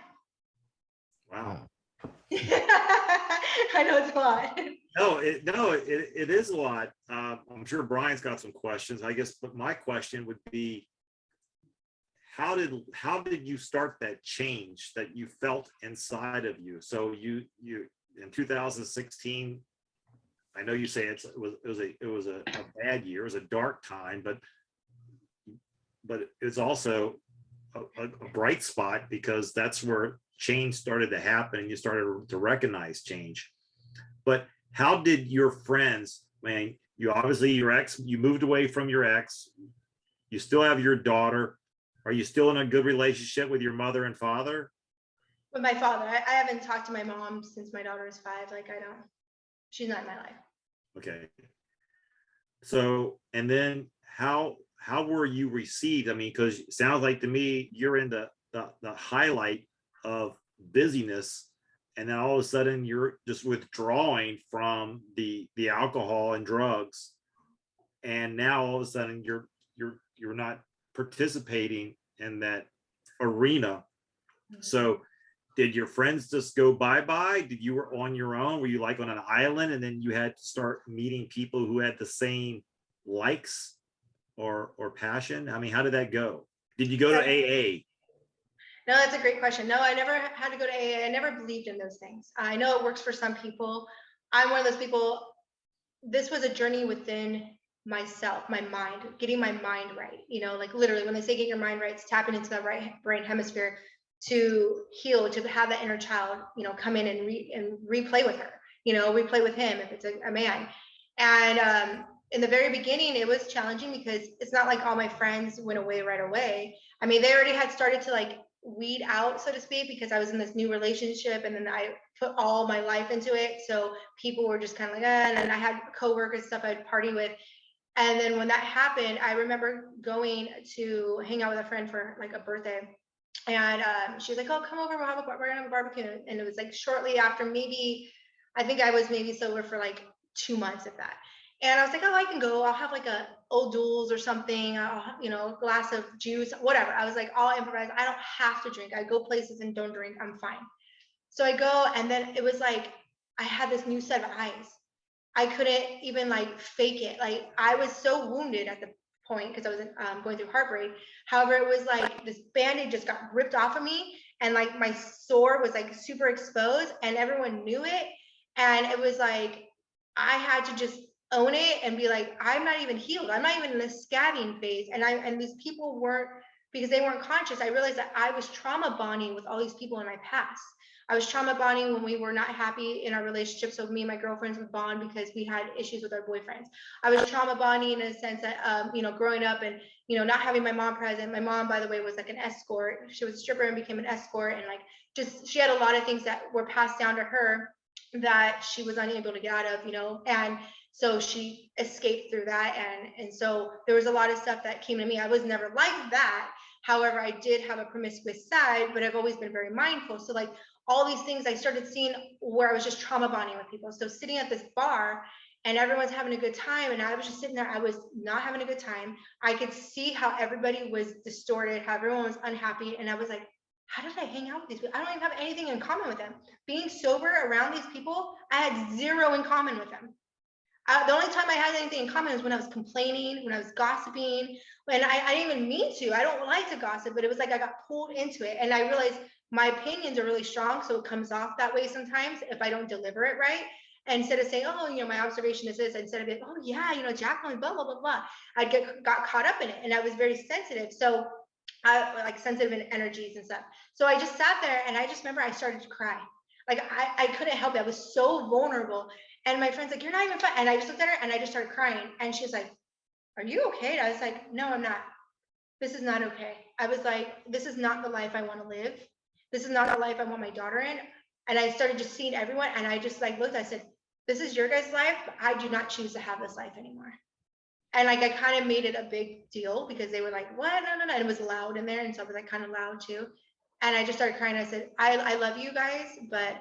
Wow. I know it's a lot. No, it is a lot. I'm sure Brian's got some questions, I guess, but my question would be, how did you start that change that you felt inside of you? So you in 2016, I know you say it was a bad year, it was a dark time, but it's also a bright spot, because that's where change started to happen and you started to recognize change. But how did your friends, man, you obviously, your ex, you moved away from your ex, you still have your daughter. Are you still in a good relationship with your mother and father? With my father, I haven't talked to my mom since my daughter is 5. Like she's not in my life. Okay. So, and then how were you received? I mean, because it sounds like to me you're in the highlight of busyness, and then all of a sudden you're just withdrawing from the alcohol and drugs, and now all of a sudden you're not participating in that arena. So did your friends just go bye-bye? Did you were on your own? Were you like on an island and then you had to start meeting people who had the same likes or passion? I mean, how did that go? Did you go to AA? No, that's a great question. No, I never had to go to AA. I never believed in those things. I know it works for some people. I'm one of those people. This was a journey within myself, my mind, getting my mind right. You know, like literally when they say get your mind right, it's tapping into the right brain hemisphere to heal, to have that inner child, you know, come in and replay with her, you know, replay with him if it's a man. And in the very beginning, it was challenging because it's not like all my friends went away right away. I mean, they already had started to like weed out, so to speak, because I was in this new relationship and then I put all my life into it. So people were just kind of like, and then I had coworkers, stuff I'd party with. And then when that happened, I remember going to hang out with a friend for like a birthday. And she was like, oh, come over, we're gonna have a barbecue. And it was like shortly after, maybe, I think I was maybe sober for like 2 months, if that. And I was like, oh, I can go. I'll have like a Old Duels or something, you know, a glass of juice, whatever. I was like, I'll improvise. I don't have to drink. I go places and don't drink. I'm fine. So I go, and then it was like, I had this new set of eyes. I couldn't even like fake it. Like I was so wounded at the point because I was going through heartbreak. However, it was like this Band-Aid just got ripped off of me, and like my sore was like super exposed, and everyone knew it. And it was like I had to just own it and be like, I'm not even healed. I'm not even in the scabbing phase. And these people weren't, because they weren't conscious. I realized that I was trauma bonding with all these people in my past. I was trauma bonding when we were not happy in our relationship. So me and my girlfriends would bond because we had issues with our boyfriends. I was trauma bonding in a sense that, you know, growing up and, you know, not having my mom present. My mom, by the way, was like an escort. She was a stripper and became an escort. And like, just, she had a lot of things that were passed down to her that she was unable to get out of, you know, and so she escaped through that. And so there was a lot of stuff that came to me. I was never like that. However, I did have a promiscuous side, but I've always been very mindful. So like, all these things I started seeing where I was just trauma bonding with people. So sitting at this bar and everyone's having a good time, and I was just sitting there, I was not having a good time. I could see how everybody was distorted, how everyone was unhappy. And I was like, how did I hang out with these people? I don't even have anything in common with them. Being sober around these people, I had zero in common with them. The only time I had anything in common was when I was complaining, when I was gossiping, when I didn't even mean to. I don't like to gossip, but it was like I got pulled into it. And I realized my opinions are really strong, so it comes off that way sometimes if I don't deliver it right. And instead of saying, oh, you know, my observation is this, instead of being, oh yeah, you know, Jacklyn, blah, blah, blah, blah, I got caught up in it. And I was very sensitive. So I like sensitive in energies and stuff. So I just sat there and I just remember I started to cry. Like I couldn't help it. I was so vulnerable. And my friend's like, you're not even fine. And I just looked at her and I just started crying. And she was like, are you okay? And I was like, no, I'm not. This is not okay. I was like, this is not the life I want to live. This is not the life I want my daughter in. And I started just seeing everyone. And I just like looked, I said, this is your guys' life, but I do not choose to have this life anymore. And like, I kind of made it a big deal because they were like, what? No. And it was loud in there. And so I was like kind of loud too. And I just started crying. I said, I love you guys, but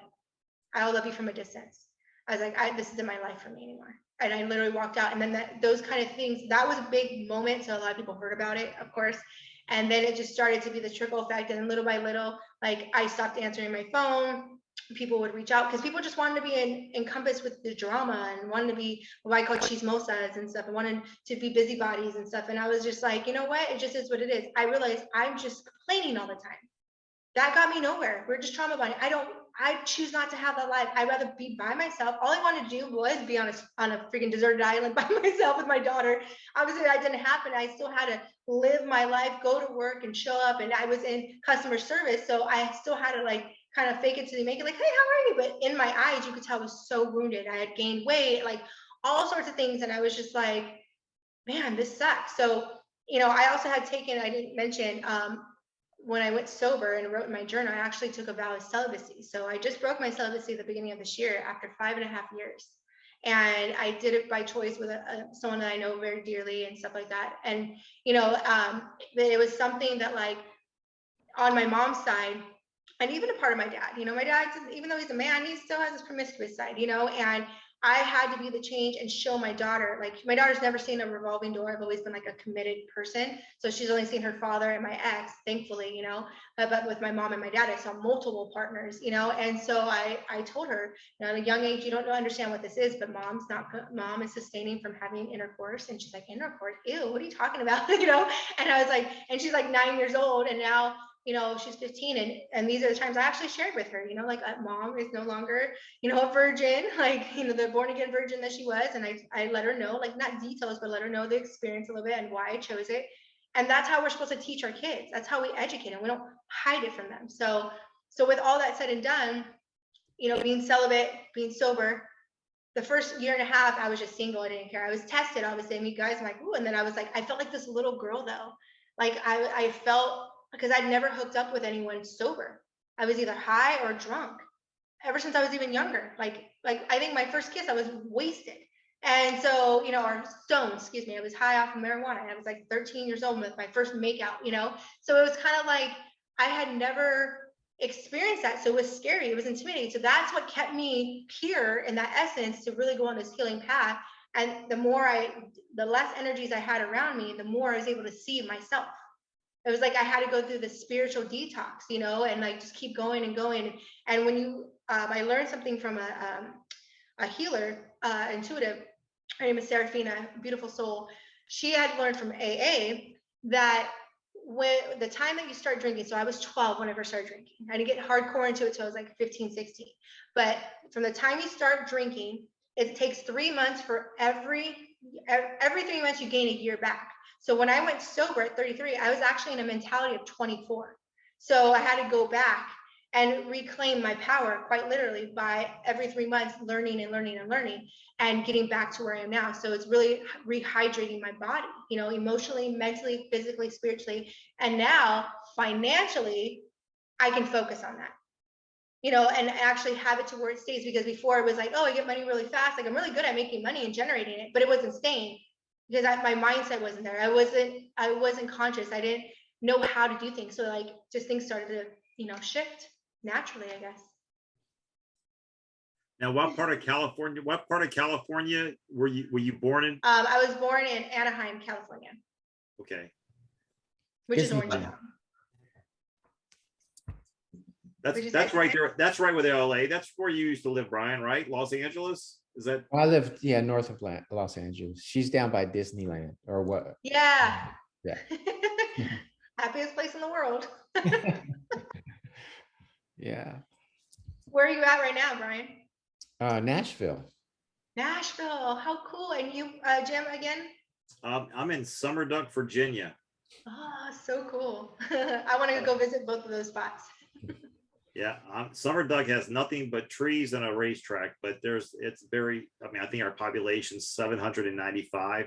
I'll love you from a distance. I was like, this isn't my life for me anymore. And I literally walked out. And then those kind of things, that was a big moment. So a lot of people heard about it, of course. And then it just started to be the trickle effect. And little by little, like I stopped answering my phone. People would reach out because people just wanted to be encompassed with the drama and wanted to be what I call chismosas and stuff, and wanted to be busybodies and stuff. And I was just like, you know what? It just is what it is. I realized I'm just complaining all the time. That got me nowhere. We're just trauma bonding. I choose not to have that life. I'd rather be by myself. All I wanted to do was be on a freaking deserted island by myself with my daughter. Obviously that didn't happen. I still had to live my life, go to work and show up. And I was in customer service. So I still had to like kind of fake it till you make it, like, hey, how are you? But in my eyes, you could tell I was so wounded. I had gained weight, like all sorts of things. And I was just like, man, this sucks. So, I also had taken, I didn't mention, when I went sober and wrote in my journal, I actually took a vow of celibacy. So I just broke my celibacy at the beginning of this year after 5.5 years. And I did it by choice with someone that I know very dearly and stuff like that. And, it was something that, like, on my mom's side, and even a part of my dad, my dad, even though he's a man, he still has his promiscuous side, and I had to be the change and show my daughter, like, my daughter's never seen a revolving door. I've always been like a committed person. So she's only seen her father and my ex, thankfully, but with my mom and my dad, I saw multiple partners, and so I told her, at a young age, you don't understand what this is, but mom is sustaining from having intercourse. And she's like, intercourse? Ew, what are you talking about? And I was like, and she's like 9 years old. And now, she's 15. And these are the times I actually shared with her, like, mom is no longer, a virgin, like, the born again virgin that she was. And I let her know, like, not details, but let her know the experience a little bit and why I chose it. And that's how we're supposed to teach our kids. That's how we educate them. We don't hide it from them. So with all that said and done, being celibate, being sober, the first 1.5 years, I was just single. I didn't care. I was tested, obviously. And you guys, I'm like, ooh. And then I was like, I felt like this little girl, though. Like, I felt, because I'd never hooked up with anyone sober. I was either high or drunk ever since I was even younger. Like I think my first kiss, I was wasted. And so, or stoned, excuse me. I was high off of marijuana. I was like 13 years old with my first makeout, So it was kind of like, I had never experienced that. So it was scary. It was intimidating. So that's what kept me pure in that essence to really go on this healing path. And the less energies I had around me, the more I was able to see myself. It was like I had to go through the spiritual detox, and like just keep going and going. And when I learned something from a healer, intuitive. Her name is Serafina, beautiful soul. She had learned from AA that when the time that you start drinking, so I was 12 when I first started drinking. I didn't get hardcore into it till I was like 15, 16. But from the time you start drinking, it takes 3 months for every 3 months you gain a year back. So when I went sober at 33, I was actually in a mentality of 24. So I had to go back and reclaim my power, quite literally, by every 3 months learning and getting back to where I am now. So it's really rehydrating my body, emotionally, mentally, physically, spiritually. And now financially, I can focus on that, and actually have it to where it stays. Because before it was like, oh, I get money really fast. Like, I'm really good at making money and generating it, but it wasn't staying because my mindset wasn't there. I wasn't conscious. I didn't know how to do things. So like just things started to, shift naturally, I guess. Now, what part of California were you born in? I was born in Anaheim, California. Okay. Which is Orange County. That's right there. That's right with LA. That's where you used to live, Brian, right? Los Angeles? Is that? I lived, north of Los Angeles. She's down by Disneyland or what? Yeah. Yeah. Happiest place in the world. Yeah. Where are you at right now, Brian? Nashville. Nashville. How cool. And you, Jim, again? I'm in Summer Duck, Virginia. Oh, so cool. I want to go visit both of those spots. Yeah, Summer Duck has nothing but trees and a racetrack, but I think our population's 795.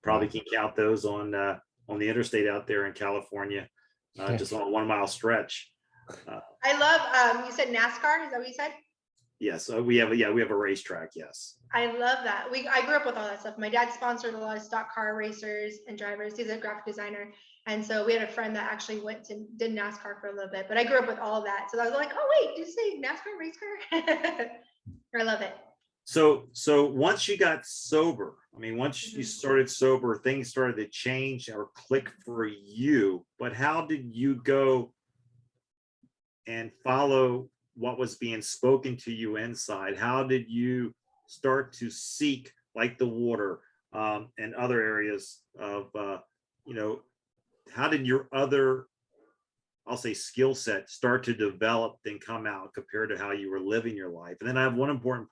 Probably can count those on the interstate out there in California, just on a 1 mile stretch. I love, you said NASCAR, is that what you said? Yes, we have a racetrack, yes. I love that. I grew up with all that stuff. My dad sponsored a lot of stock car racers and drivers. He's a graphic designer. And so we had a friend that actually did NASCAR for a little bit, but I grew up with all of that. So I was like, oh wait, did you say NASCAR race car? I love it. So once you got sober, once you started sober, things started to change or click for you, but how did you go and follow what was being spoken to you inside? How did you start to seek, like the water and other areas of, how did your other, I'll say, skill set start to develop and come out compared to how you were living your life? And then I have one important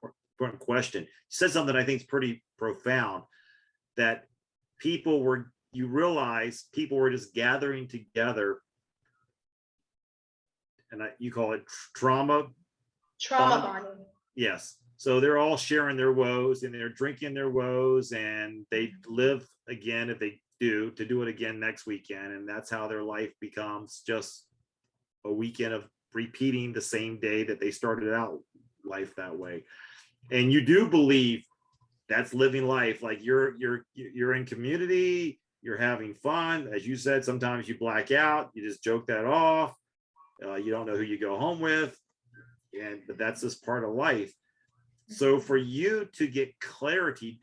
question. You said something I think is pretty profound, that you realize people were just gathering together and you call it trauma Trauma bond. bonding. Yes. So they're all sharing their woes and they're drinking their woes, and they live again if they do to do it again next weekend. And that's how their life becomes just a weekend of repeating the same day that they started out life that way. And you do believe that's living life. Like you're in community, you're having fun. As you said, sometimes you black out, you just joke that off. You don't know who you go home with. But that's just part of life. So for you to get clarity,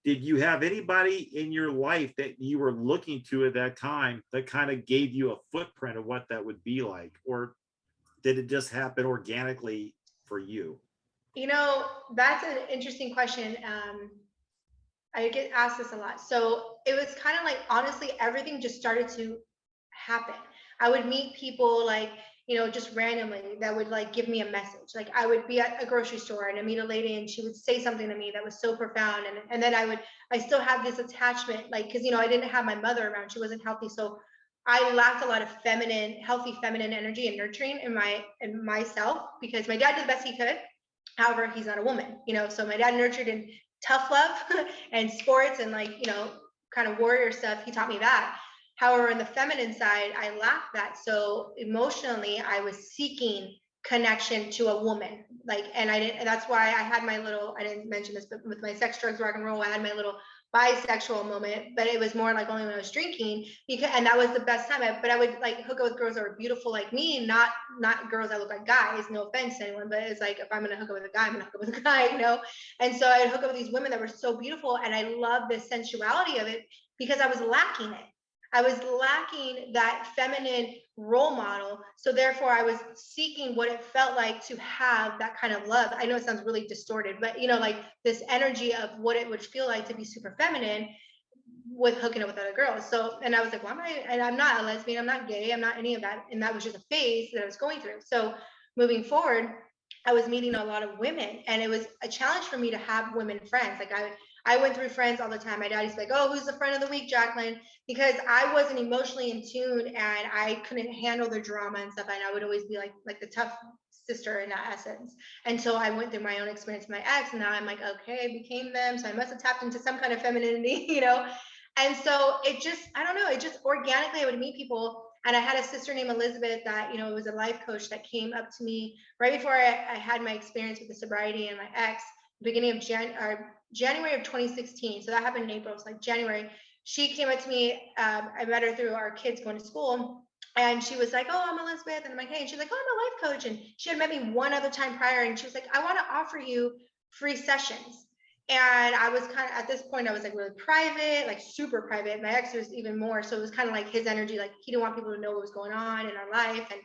did you have anybody in your life that you were looking to at that time that kind of gave you a footprint of what that would be like? Or did it just happen organically for you? You know, that's an interesting question. I get asked this a lot. So it was kind of like, honestly, everything just started to happen. I would meet people like, you know, just randomly that would like give me a message. Like I would be at a grocery store and I meet a lady and she would say something to me that was so profound. And then I still have this attachment, like, cause you know, I didn't have my mother around. She wasn't healthy. So I lacked a lot of healthy feminine energy and nurturing in myself, because my dad did the best he could. However, he's not a woman, you know, so my dad nurtured in tough love and sports and like, you know, kind of warrior stuff. He taught me that. However, in the feminine side, I lacked that. So emotionally, I was seeking connection to a woman. Like, and that's why I had my little, I didn't mention this, but with my sex, drugs, rock and roll, I had my little bisexual moment, but it was more like only when I was drinking, and that was the best time. But I would like hook up with girls that were beautiful like me, not girls that look like guys. No offense to anyone, but it's like, if I'm going to hook up with a guy, I'm going to hook up with a guy, you know? And so I'd hook up with these women that were so beautiful. And I loved the sensuality of it because I was lacking it. I was lacking that feminine role model. So therefore I was seeking what it felt like to have that kind of love. I know it sounds really distorted, but you know, like this energy of what it would feel like to be super feminine with hooking up with other girls. So, and I was like, well, I'm not a lesbian, I'm not gay, I'm not any of that. And that was just a phase that I was going through. So moving forward, I was meeting a lot of women, and it was a challenge for me to have women friends. Like I went through friends all the time. My dad used to be like, oh, who's the friend of the week, Jacklyn? Because I wasn't emotionally in tune and I couldn't handle their drama and stuff. And I would always be like the tough sister in that essence. And so I went through my own experience with my ex, and now I'm like, okay, I became them. So I must have tapped into some kind of femininity, you know? And so it just, I don't know, it just organically, I would meet people. And I had a sister named Elizabeth that, you know, was a life coach that came up to me right before I had my experience with the sobriety and my ex, beginning of January of 2016. So that happened in April. It's like January. She came up to me. I met her through our kids going to school. And she was like, oh, I'm Elizabeth. And I'm like, hey. And she's like, oh, I'm a life coach. And she had met me one other time prior. And she was like, I want to offer you free sessions. And I was kind of, at this point, I was like really private, like super private. My ex was even more. So it was kind of like his energy, like he didn't want people to know what was going on in our life. And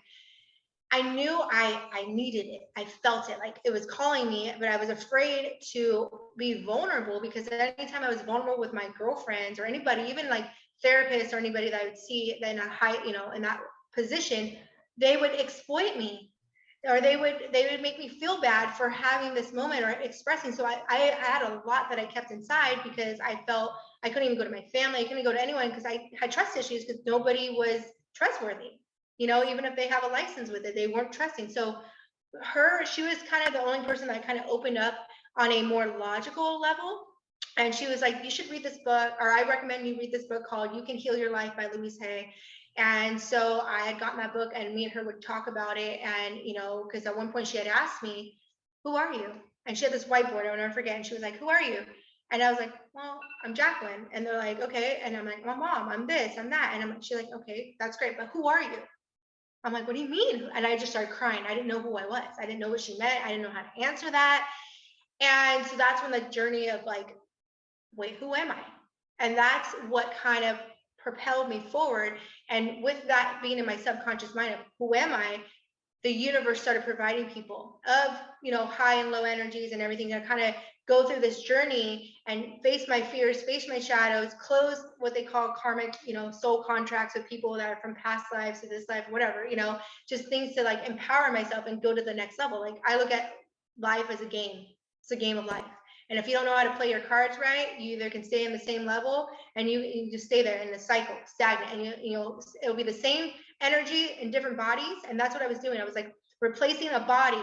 I knew I needed it. I felt it, like it was calling me, but I was afraid to be vulnerable, because anytime I was vulnerable with my girlfriends or anybody, even like therapists or anybody that I would see in a high, you know, in that position, they would exploit me, or they would make me feel bad for having this moment or expressing. So I had a lot that I kept inside because I felt I couldn't even go to my family. I couldn't go to anyone because I had trust issues, because nobody was trustworthy. You know, even if they have a license with it, they weren't trusting. So she was kind of the only person that kind of opened up on a more logical level. And she was like, you should read this book, or I recommend you read this book called You Can Heal Your Life by Louise Hay. And so I had gotten that book, and me and her would talk about it. And, you know, because at one point she had asked me, who are you? And she had this whiteboard, I will never forget. And she was like, who are you? And I was like, well, I'm Jacklyn. And they're like, okay. And I'm like, my mom, I'm this, I'm that. And she's like, okay, that's great. But who are you? I'm like, what do you mean? And I just started crying. I didn't know who I was. I didn't know what she meant. I didn't know how to answer that. And so that's when the journey of like, wait, who am I? And that's what kind of propelled me forward. And with that being in my subconscious mind of who am I, the universe started providing people of, you know, high and low energies and everything to kind of go through this journey and face my fears, face my shadows, close what they call karmic, you know, soul contracts with people that are from past lives to this life, whatever, you know, just things to like empower myself and go to the next level. Like I look at life as a game. It's a game of life. And if you don't know how to play your cards right, you either can stay in the same level and you just stay there in the cycle, stagnant, and you know, it'll be the same energy in different bodies. And that's what I was doing. I was like replacing a body.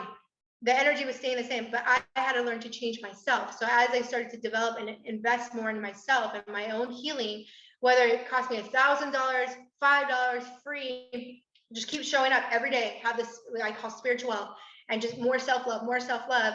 The energy was staying the same, but I had to learn to change myself. So as I started to develop and invest more in myself and my own healing, whether it cost me $1,000, $5, free, just keep showing up every day, have this, what I call spiritual, and just more self-love,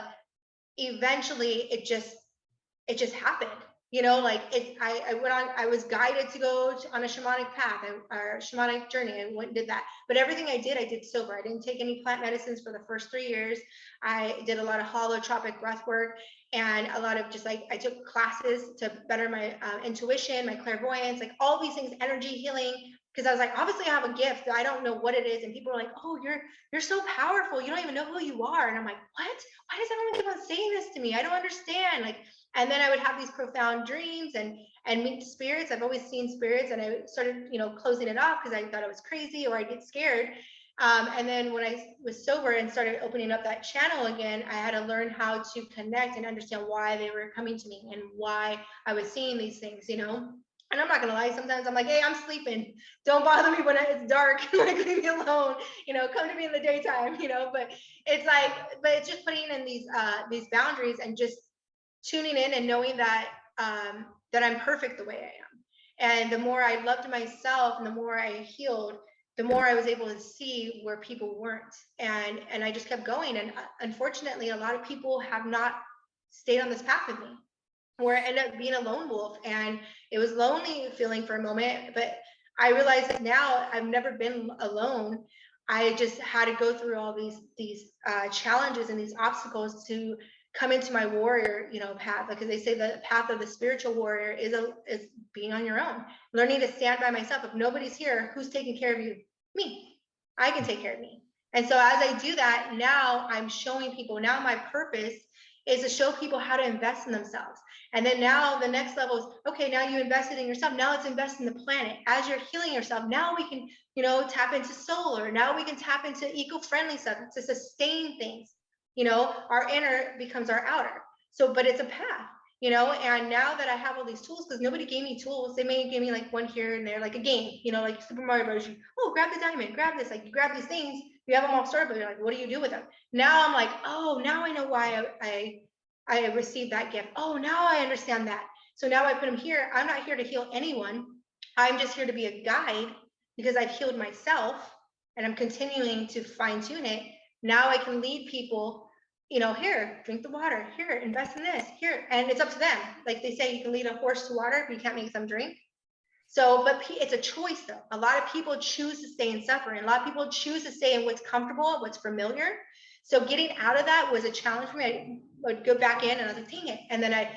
eventually it just happened. You know, like I went on, I was guided to go on a shamanic path or shamanic journey. I went and did that. But everything I did sober. I didn't take any plant medicines for the first 3 years. I did a lot of holotropic breath work and a lot of just like, I took classes to better my intuition, my clairvoyance, like all these things, energy healing. Because I was like, obviously I have a gift. I don't know what it is. And people are like, oh, you're so powerful. You don't even know who you are. And I'm like, what? Why does everyone keep on saying this to me? I don't understand. Like, and then I would have these profound dreams and meet spirits. I've always seen spirits, and I started, you know, closing it off because I thought I was crazy or I'd get scared. And then when I was sober and started opening up that channel again, I had to learn how to connect and understand why they were coming to me and why I was seeing these things, you know. And I'm not gonna lie, sometimes I'm like, hey, I'm sleeping. Don't bother me when it's dark. Like, leave me alone. You know, come to me in the daytime. You know, but it's like, but it's just putting in these boundaries and just tuning in and knowing that that I'm perfect the way I am. And the more I loved myself and the more I healed, the more I was able to see where people weren't. And I just kept going. And unfortunately, a lot of people have not stayed on this path with me, where I ended up being a lone wolf. And it was lonely feeling for a moment, but I realized that now I've never been alone. I just had to go through all these challenges and these obstacles to come into my warrior, you know, path. Because they say the path of the spiritual warrior is being on your own, learning to stand by myself. If nobody's here, who's taking care of you? Me. I can take care of me. And so as I do that, now I'm showing people, now my purpose is to show people how to invest in themselves. And then now the next level is, okay, now you invested in yourself. Now let's invest in the planet. As you're healing yourself, now we can, you know, tap into solar. Now we can tap into eco-friendly stuff to sustain things. You know, our inner becomes our outer. So, but it's a path, you know, and now that I have all these tools, because nobody gave me tools, they may give me like one here and there, like a game, you know, like Super Mario Bros. Oh, grab the diamond, grab this, like you grab these things, you have them all started, but you're like, what do you do with them? Now I'm like, oh, now I know why I received that gift. Oh, now I understand that. So now I put them here. I'm not here to heal anyone. I'm just here to be a guide because I've healed myself and I'm continuing to fine tune it. Now I can lead people, you know, here, drink the water, here, invest in this, here. And it's up to them. Like they say, you can lead a horse to water, but you can't make them drink. So, but it's a choice though. A lot of people choose to stay in suffering. A lot of people choose to stay in what's comfortable, what's familiar. So getting out of that was a challenge for me. I would go back in and I was like, dang it. And then I,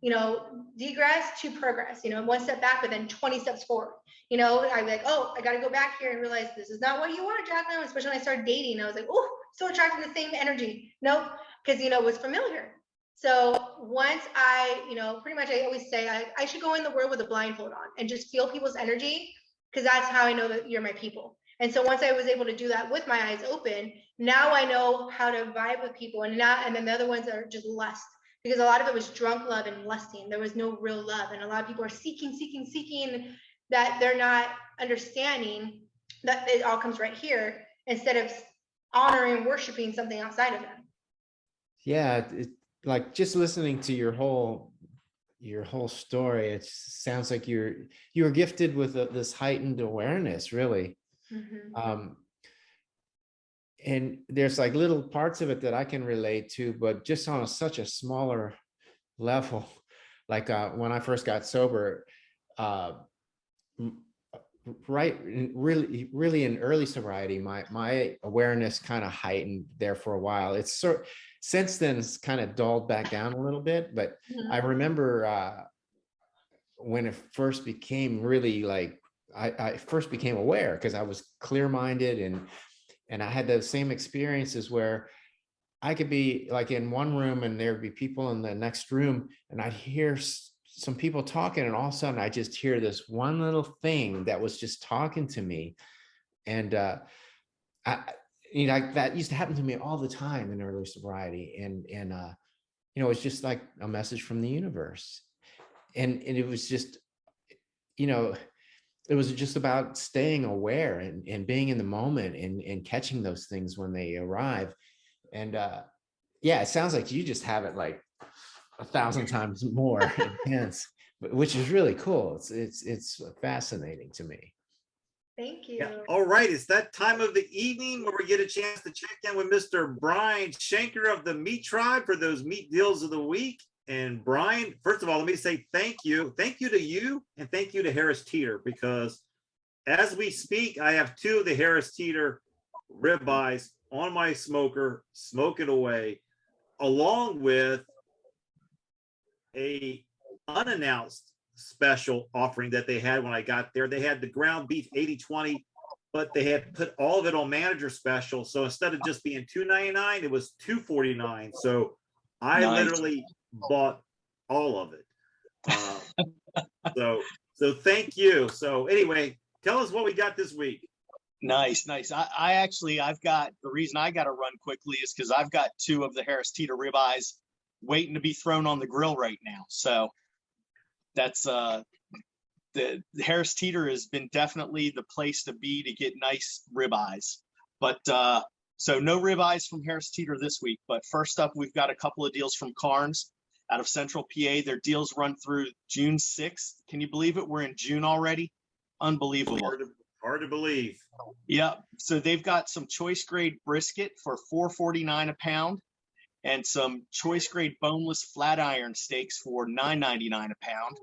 you know, degress to progress, you know, one step back, but then 20 steps forward. You know, I'd be like, oh, I got to go back here and realize this is not what you want, Jacklyn. Especially when I started dating, I was like, oh, so attracted to the same energy. Nope, because, you know, it was familiar. So once I, you know, pretty much I always say I should go in the world with a blindfold on and just feel people's energy, because that's how I know that you're my people. And so once I was able to do that with my eyes open, now I know how to vibe with people. And then the other ones are just lust, because a lot of it was drunk love and lusting. There was no real love. And a lot of people are seeking, that they're not understanding that it all comes right here instead of honoring and worshiping something outside of them. Yeah, like just listening to your whole story, it sounds like you were gifted with this heightened awareness, really. Mm-hmm. And there's like little parts of it that I can relate to, but just on such a smaller level. Like when I first got sober, really in early sobriety, my awareness kind of heightened there for a while. It's since then it's kind of dulled back down a little bit, but I remember when it first became really like I first became aware, because I was clear-minded and I had those same experiences where I could be like in one room and there'd be people in the next room and I'd hear some people talking, and all of a sudden I just hear this one little thing that was just talking to me. And that used to happen to me all the time in early sobriety. And it's just like a message from the universe. And it was just, it was just about staying aware and being in the moment and catching those things when they arrive. And yeah, it sounds like you just have it like 1,000 times more intense, which is really cool. It's fascinating to me. Thank you. Yeah. All right, it's that time of the evening where we get a chance to check in with Mr. Brian Shanker of the Meat Tribe for those meat deals of the week. And Brian, first of all, let me say thank you. Thank you to you, and thank you to Harris Teeter, because as we speak, I have 2 of the Harris Teeter ribeyes on my smoker, smoking away, along with a unannounced special offering that they had when I got there. They had the ground beef 80/20, but they had put all of it on manager special. So instead of just being $2.99, it was $2.49. So I literally bought all of it. So thank you. So anyway, tell us what we got this week. Nice. I've got, the reason I got to run quickly is because I've got 2 of the Harris Teeter ribeyes waiting to be thrown on the grill right now. So that's the Harris Teeter has been definitely the place to be to get nice ribeyes. But so no ribeyes from Harris Teeter this week. But first up, we've got a couple of deals from Carnes out of Central PA. Their deals run through June 6th. Can you believe it? We're in June already. Unbelievable. Hard to believe. Yeah. So they've got some choice grade brisket for $4.49 a pound, and some choice grade boneless flat iron steaks for $9.99 a pound.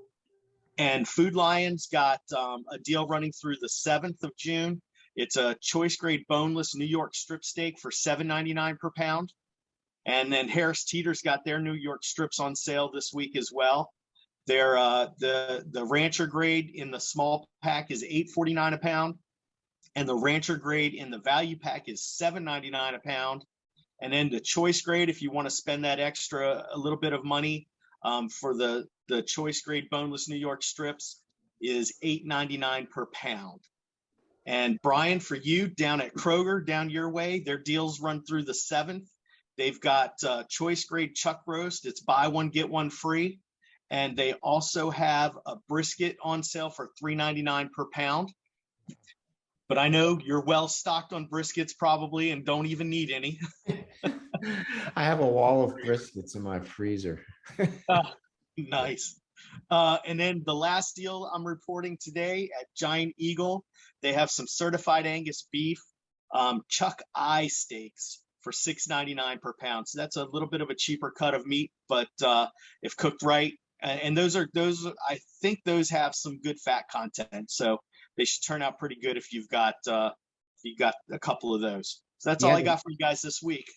And Food Lion's got a deal running through the 7th of June. It's a choice grade boneless New York strip steak for $7.99 per pound. And then Harris Teeter's got their New York strips on sale this week as well. They're the rancher grade in the small pack is $8.49 a pound, and the rancher grade in the value pack is $7.99 a pound. And then the choice grade, if you want to spend that extra a little bit of money for the choice grade boneless New York strips, is $8.99 per pound. And Brian, for you down at Kroger, down your way, their deals run through the 7th. They've got choice grade chuck roast. It's buy one, get one free. And they also have a brisket on sale for $3.99 per pound. But I know you're well stocked on briskets probably and don't even need any. I have a wall of briskets in my freezer. Nice. And then the last deal I'm reporting today at Giant Eagle, they have some certified Angus beef, chuck eye steaks for $6.99 per pound. So that's a little bit of a cheaper cut of meat, but if cooked right, and those I think those have some good fat content, so they should turn out pretty good if you've got a couple of those. So that's all I got for you guys this week.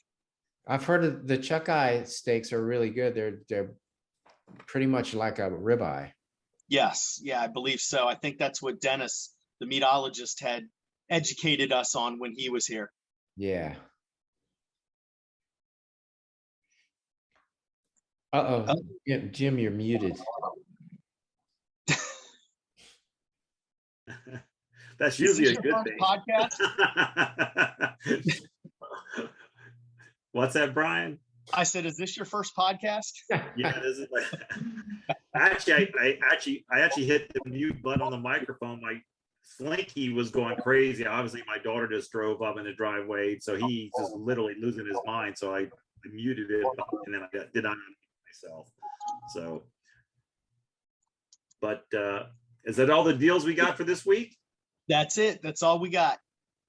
I've heard of the chuck eye steaks are really good. They're pretty much like a ribeye. Yes, yeah, I believe so. I think that's what Dennis, the meatologist, had educated us on when he was here. Yeah. Uh-oh, Jim, you're muted. That's usually a good thing. Podcast? What's that, Brian? I said, is this your first podcast? Yeah, this is actually, I actually hit the mute button on the microphone. My Slinky was going crazy. Obviously, my daughter just drove up in the driveway, so he's just literally losing his mind. So I muted it, and then I did not unmute myself. So, but is that all the deals we got for this week? That's it. That's all we got.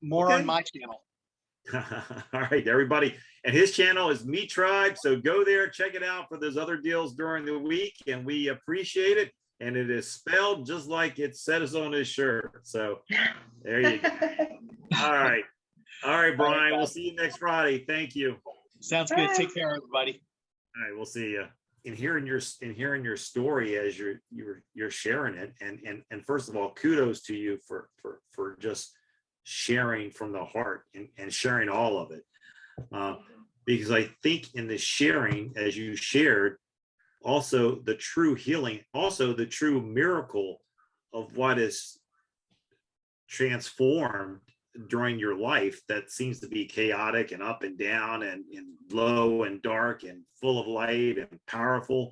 More on my channel. All right, everybody. And his channel is Meat Tribe. So go there, check it out for those other deals during the week. And we appreciate it. And it is spelled just like it says on his shirt. So there you go. All right. All right, Brian. We'll see you next Friday. Thank you. Sounds good. Take care, everybody. All right, we'll see you. In hearing your story as you're sharing it, and first of all, kudos to you for just sharing from the heart and sharing all of it, because I think in the sharing, as you shared, also the true healing, also the true miracle of what is transformed during your life that seems to be chaotic and up and down and low and dark and full of light and powerful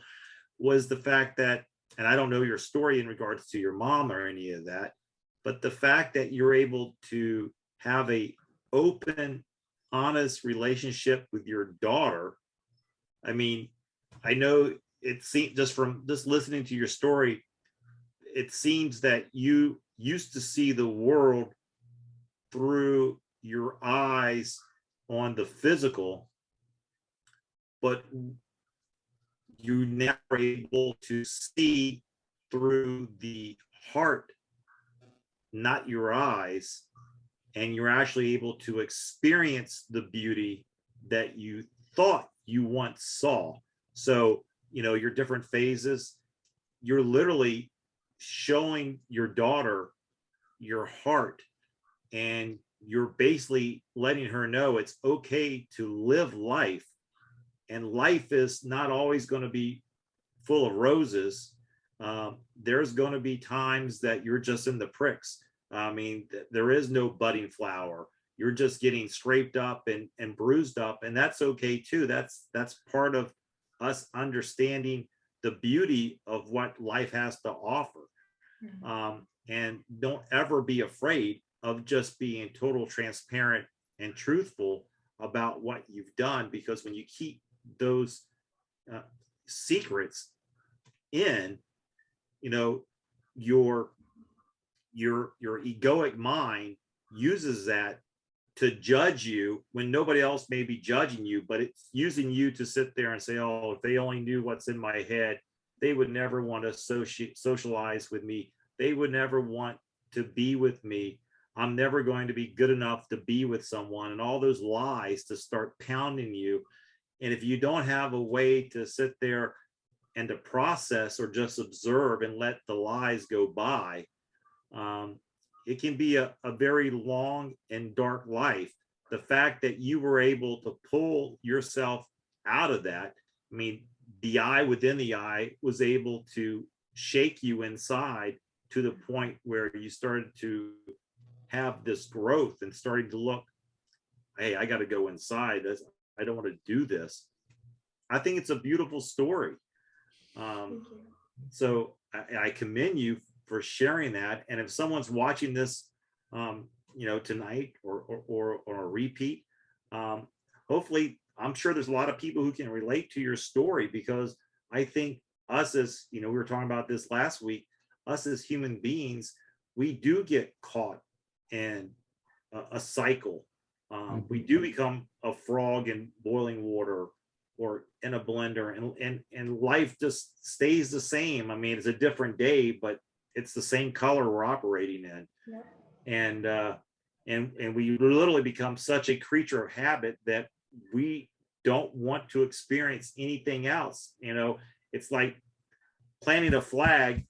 was the fact that, and I don't know your story in regards to your mom or any of that, but the fact that you're able to have a open, honest relationship with your daughter. I mean, I know it seems just from just listening to your story, it seems that you used to see the world through your eyes on the physical, but you now are able to see through the heart, not your eyes, and you're actually able to experience the beauty that you thought you once saw. So, you know, your different phases, you're literally showing your daughter your heart, and you're basically letting her know it's okay to live life, and life is not always going to be full of roses. There's going to be times that you're just in the pricks. I mean, there is no budding flower. You're just getting scraped up and bruised up, and that's okay too. That's part of us understanding the beauty of what life has to offer. And don't ever be afraid of just being total transparent and truthful about what you've done, because when you keep those secrets in, you know, your egoic mind uses that to judge you when nobody else may be judging you, but it's using you to sit there and say, oh, if they only knew what's in my head, they would never want to socialize with me. They would never want to be with me. I'm never going to be good enough to be with someone, and all those lies to start pounding you. And if you don't have a way to sit there and to process or just observe and let the lies go by, it can be a very long and dark life. The fact that you were able to pull yourself out of that, I mean, the eye within the eye was able to shake you inside to the point where you started to have this growth and starting to look, hey, I got to go inside. I don't want to do this. I think it's a beautiful story. So I commend you for sharing that. And if someone's watching this, you know, tonight or a repeat, hopefully, I'm sure there's a lot of people who can relate to your story, because I think us as, you know, we were talking about this last week, us as human beings, we do get caught in a cycle. We do become a frog in boiling water or in a blender, and life just stays the same. I mean, it's a different day, but it's the same color we're operating in. Yeah. And we literally become such a creature of habit that we don't want to experience anything else. You know, it's like planting a flag,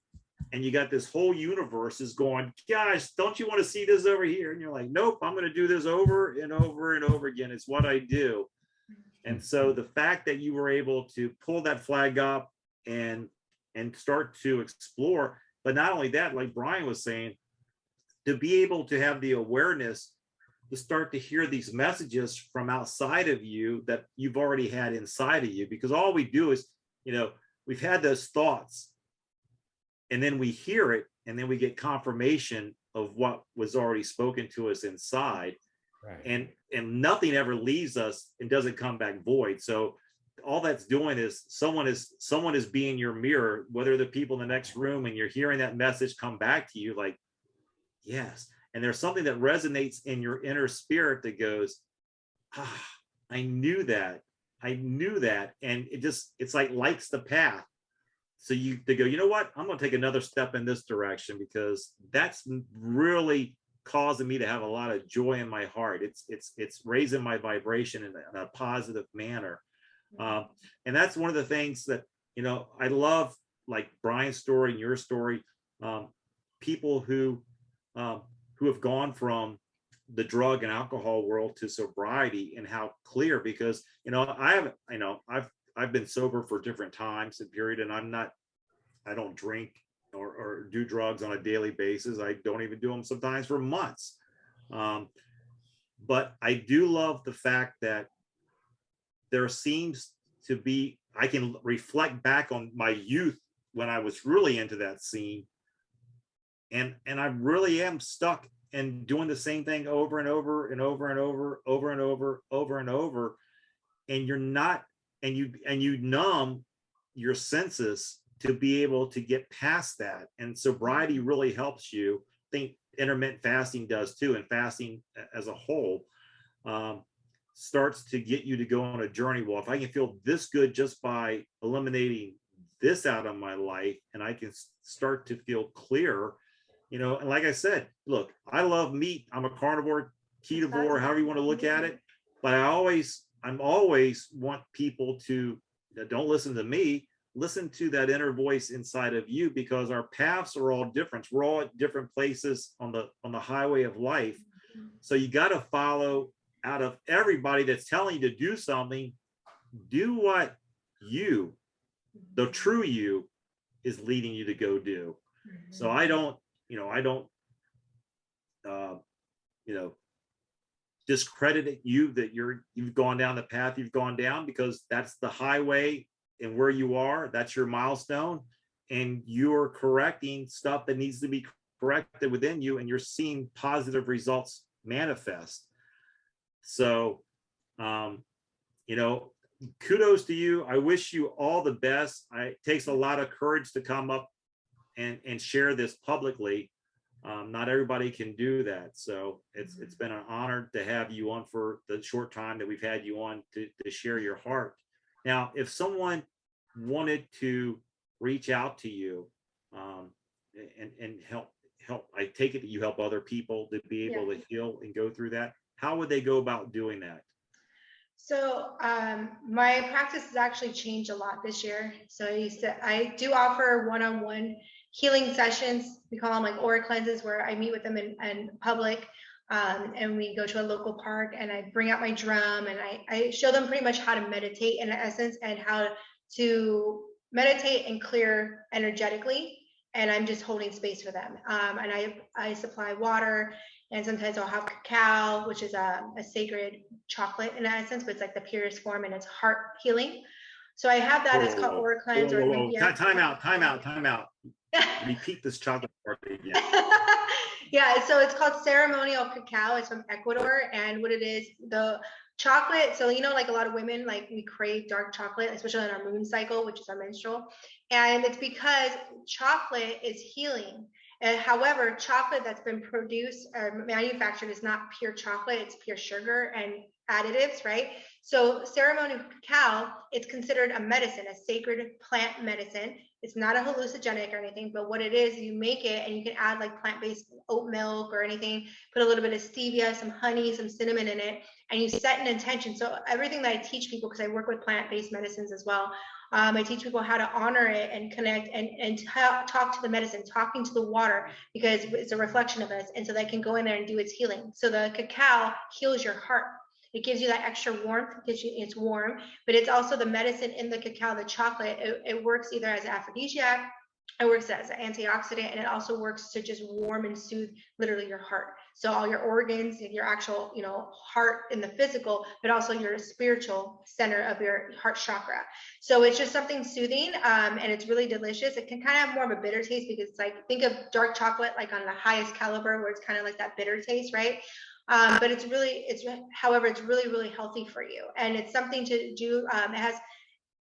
and you got this whole universe is going, gosh, don't you want to see this over here? And you're like, nope, I'm going to do this over and over and over again. It's what I do. And so the fact that you were able to pull that flag up and start to explore, but not only that, like Brian was saying, to be able to have the awareness to start to hear these messages from outside of you that you've already had inside of you. Because all we do is, you know, we've had those thoughts, and then we hear it, and then we get confirmation of what was already spoken to us inside. Right. And nothing ever leaves us and doesn't come back void. So all that's doing is someone is being your mirror, whether the people in the next room, and you're hearing that message come back to you like, yes. And there's something that resonates in your inner spirit that goes, I knew that. And it's like lights the path. So they go, you know what? I'm going to take another step in this direction, because that's really causing me to have a lot of joy in my heart. It's raising my vibration in a positive manner. And that's one of the things that, you know, I love, like Brian's story and your story, people who have gone from the drug and alcohol world to sobriety, and how clear, because, you know, I've been sober for different times and period, and I don't drink or do drugs on a daily basis. I don't even do them sometimes for months. But I do love the fact that there seems to be, I can reflect back on my youth when I was really into that scene. And I really am stuck and doing the same thing over and over and over and over, over and over, over and over. And you're not, and you numb your senses to be able to get past that. And sobriety really helps you. I think intermittent fasting does too. And fasting as a whole starts to get you to go on a journey. Well, if I can feel this good just by eliminating this out of my life, and I can start to feel clear, you know, and like I said, look, I love meat. I'm a carnivore, ketovore, however you want to look at it. But I'm always want people to, don't listen to me, listen to that inner voice inside of you, because our paths are all different. We're all at different places on the highway of life. So you got to follow, out of everybody that's telling you to do something, do what you, the true you, is leading you to go do. So I don't discredit you that you've gone down the path you've gone down, because that's the highway and where you are, that's your milestone, and you're correcting stuff that needs to be corrected within you, and you're seeing positive results manifest. So, kudos to you. I wish you all the best. It takes a lot of courage to come up and share this publicly. Not everybody can do that. So it's been an honor to have you on for the short time that we've had you on to share your heart. Now, if someone wanted to reach out to you and help, I take it that you help other people to be able to heal and go through that. How would they go about doing that? So my practice has actually changed a lot this year. So I do offer one-on-one healing sessions. We call them like aura cleanses, where I meet with them in public, and we go to a local park, and I bring out my drum, and I show them pretty much how to meditate in essence, and how to meditate and clear energetically. And I'm just holding space for them. And I supply water, and sometimes I'll have cacao, which is a sacred chocolate in essence, but it's like the purest form, and it's heart healing. So I have that. It's called aura cleanse. Time out. Repeat this chocolate part again. Yeah, so it's called ceremonial cacao. It's from Ecuador, and what it is, the chocolate. So like a lot of women, like we crave dark chocolate, especially in our moon cycle, which is our menstrual, and it's because chocolate is healing. And however, chocolate that's been produced or manufactured is not pure chocolate; it's pure sugar and additives, right? So ceremonial cacao, it's considered a medicine, a sacred plant medicine. It's not a hallucinogenic or anything, but what it is, you make it and you can add like plant-based oat milk or anything, put a little bit of stevia, some honey, some cinnamon in it, and you set an intention. So everything that I teach people, because I work with plant-based medicines as well, I teach people how to honor it and connect and talk to the medicine, talking to the water, because it's a reflection of us. And so they can go in there and do its healing. So the cacao heals your heart. It gives you that extra warmth because it's warm, but it's also the medicine in the cacao, the chocolate. It works either as an aphrodisiac, it works as an antioxidant, and it also works to just warm and soothe literally your heart. So all your organs, your actual, heart in the physical, but also your spiritual center of your heart chakra. So it's just something soothing, and it's really delicious. It can kind of have more of a bitter taste, because it's like, think of dark chocolate like on the highest caliber, where it's kind of like that bitter taste, right? But it's really really healthy for you, and it's something to do. It has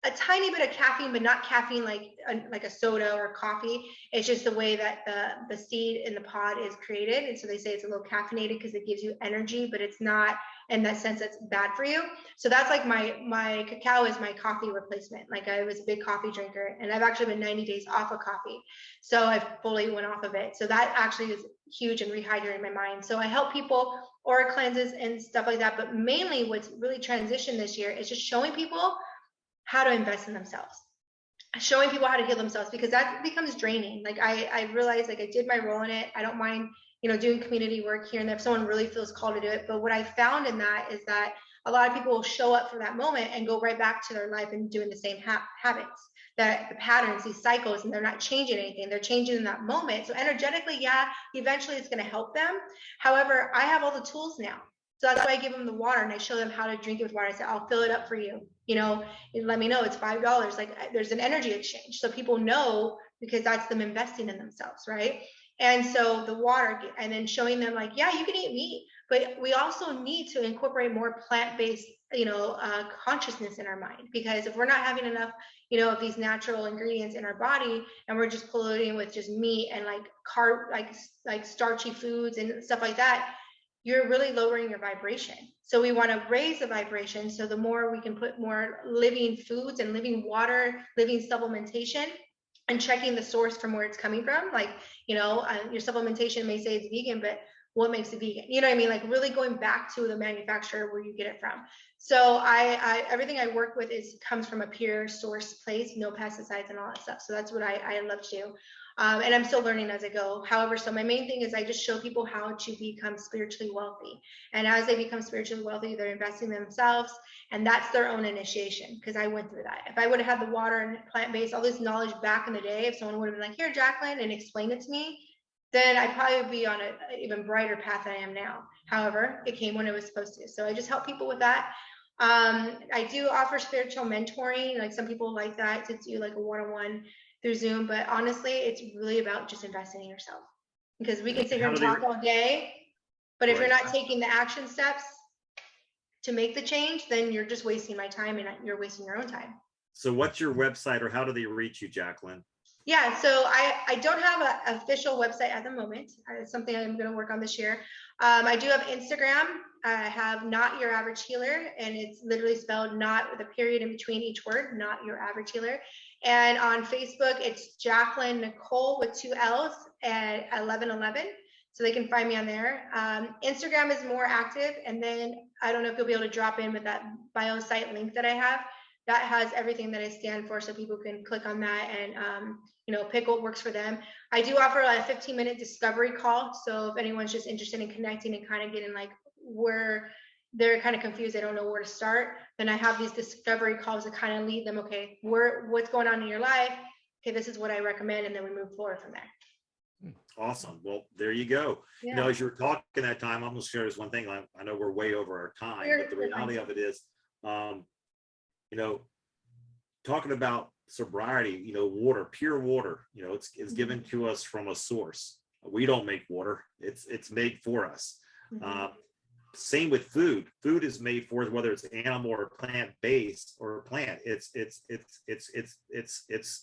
a tiny bit of caffeine, but not caffeine like a soda or coffee. It's just the way that the seed in the pod is created, and so they say it's a little caffeinated because it gives you energy, but it's not in that sense that's bad for you. So that's like my cacao is my coffee replacement. Like I was a big coffee drinker, and I've actually been 90 days off of coffee, so I fully went off of it. So that actually is huge and rehydrating my mind. So I help people aura cleanses and stuff like that, but mainly what's really transitioned this year is just showing people how to invest in themselves, showing people how to heal themselves, because that becomes draining. Like I realized, like I did my role in it. I don't mind, doing community work here and there if someone really feels called to do it. But what I found in that is that a lot of people will show up for that moment and go right back to their life and doing the same habits. that the patterns, these cycles, and they're not changing anything. They're changing in that moment. So energetically, yeah, eventually it's going to help them. However, I have all the tools now. So that's why I give them the water and I show them how to drink it with water. I say, I'll fill it up for you. You know, and let me know it's $5. Like there's an energy exchange. So people know, because that's them investing in themselves, right? And so the water, and then showing them like, yeah, you can eat meat, but we also need to incorporate more plant-based, consciousness in our mind, because if we're not having enough, of these natural ingredients in our body, and we're just polluting with just meat and like carb, like starchy foods and stuff like that, you're really lowering your vibration. So we want to raise the vibration. So the more we can put more living foods and living water, living supplementation, and checking the source from where it's coming from. Like, your supplementation may say it's vegan, but what makes it vegan? You know what I mean? Like really going back to the manufacturer where you get it from. So I everything I work with comes from a pure source place, no pesticides and all that stuff. So that's what I love to do. And I'm still learning as I go. However, so my main thing is I just show people how to become spiritually wealthy. And as they become spiritually wealthy, they're investing in themselves. And that's their own initiation, because I went through that. If I would have had the water and plant-based, all this knowledge back in the day, if someone would have been like, here, Jacklyn, and explained it to me, then I'd probably be on an even brighter path than I am now. However, it came when it was supposed to. So I just help people with that. I do offer spiritual mentoring. Like some people like that, to do like a one-on-one through Zoom, but honestly, it's really about just investing in yourself, because we can sit here and talk all day, but if you're not taking the action steps to make the change, then you're just wasting my time and you're wasting your own time. So what's your website, or how do they reach you, Jacklyn? Yeah, so I don't have an official website at the moment. It's something I'm going to work on this year. I do have Instagram. I have Not Your Average Healer, and it's literally spelled not with a period in between each word, Not Your Average Healer. And on Facebook, it's Jacklyn Nicolle with 2 L's at 1111. So they can find me on there. Instagram is more active. And then I don't know if you'll be able to drop in with that bio site link that I have. That has everything that I stand for, so people can click on that and pick what works for them. I do offer a 15-minute discovery call. So if anyone's just interested in connecting and kind of getting like where they're kind of confused, they don't know where to start, then I have these discovery calls to kind of lead them, okay, what's going on in your life? Okay, this is what I recommend, and then we move forward from there. Awesome. Well, there you go. Yeah. As you're talking that time, I'm going to share this one thing. I know we're way over our time, but the reality of it is, talking about sobriety, water, pure water, it's given to us from a source. We don't make water. It's made for us. Same with food. Food is made for us, whether it's animal or plant-based or plant. It's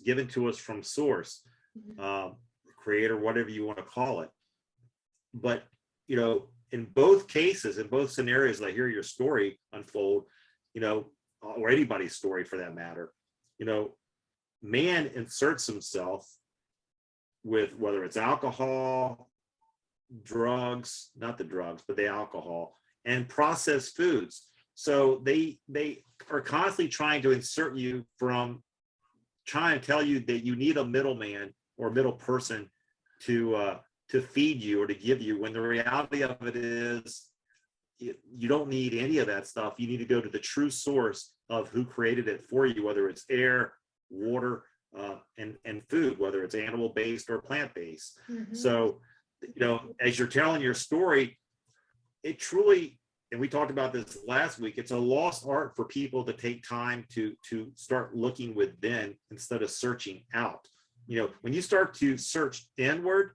given to us from source, creator, whatever you want to call it. But in both cases, in both scenarios, I hear your story unfold, or anybody's story for that matter, man inserts himself with, whether it's alcohol, drugs, not the drugs, but the alcohol, and processed foods. So they are constantly trying to insert you from, trying to tell you that you need a middleman or middle person to feed you or to give you, when the reality of it is you don't need any of that stuff. You need to go to the true source of who created it for you, whether it's air, water, and food, whether it's animal-based or plant-based. So, as you're telling your story, it truly, and we talked about this last week, it's a lost art for people to take time to start looking within instead of searching out. When you start to search inward,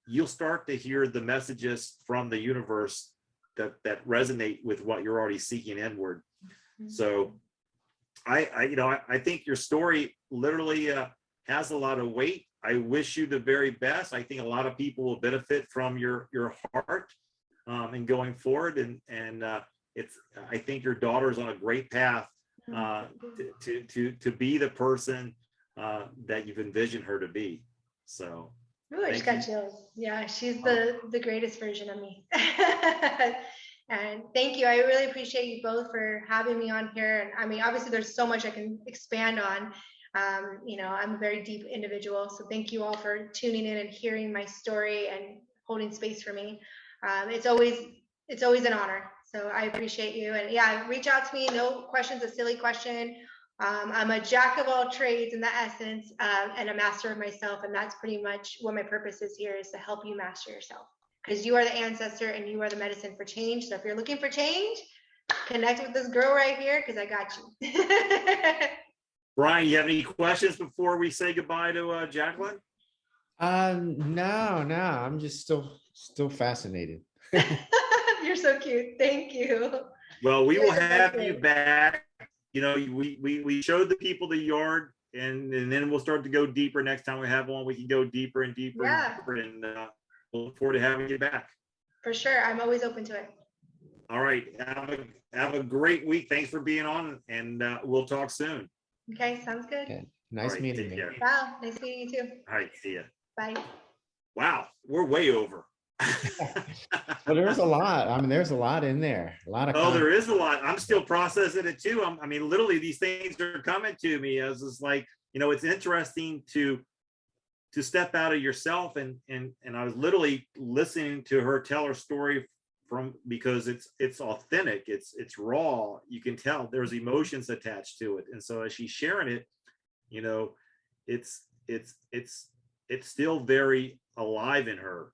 you'll start to hear the messages from the universe that resonate with what you're already seeking inward. So I think your story literally has a lot of weight. I wish you the very best. I think a lot of people will benefit from your heart and going forward. And I think your daughter's on a great path to be the person that you've envisioned her to be. So. Ooh, I just got chills. Yeah, she's the greatest version of me. And thank you. I really appreciate you both for having me on here. And I mean, obviously there's so much I can expand on. I'm a very deep individual. So thank you all for tuning in and hearing my story and holding space for me. It's always an honor. So I appreciate you. And yeah, reach out to me. No question's a silly question. I'm a jack of all trades in the essence, and a master of myself. And that's pretty much what my purpose is here, is to help you master yourself, because you are the ancestor and you are the medicine for change. So if you're looking for change, connect with this girl right here, because I got you. Brian, you have any questions before we say goodbye to Jacklyn? No, I'm just still fascinated. You're so cute. Thank you. Well, we will have you back. You know, we showed the people the yard, and then we'll start to go deeper. Next time we have one, we can go deeper and deeper. Yeah. And deeper, and we'll look forward to having you back. For sure. I'm always open to it. All right. Have a great week. Thanks for being on, and we'll talk soon. Okay, sounds good. Okay. Nice meeting you. Wow, nice meeting you too. All right, see ya. Bye. Wow, we're way over. Well, there's a lot. I mean, there's a lot in there. A lot of. Oh, there is a lot. I'm still processing it too. I mean, literally, these things are coming to me as it's like, you know, it's interesting to step out of yourself, and I was literally listening to her tell her story because it's authentic, it's raw. You can tell there's emotions attached to it, and so as she's sharing it, you know, it's still very alive in her.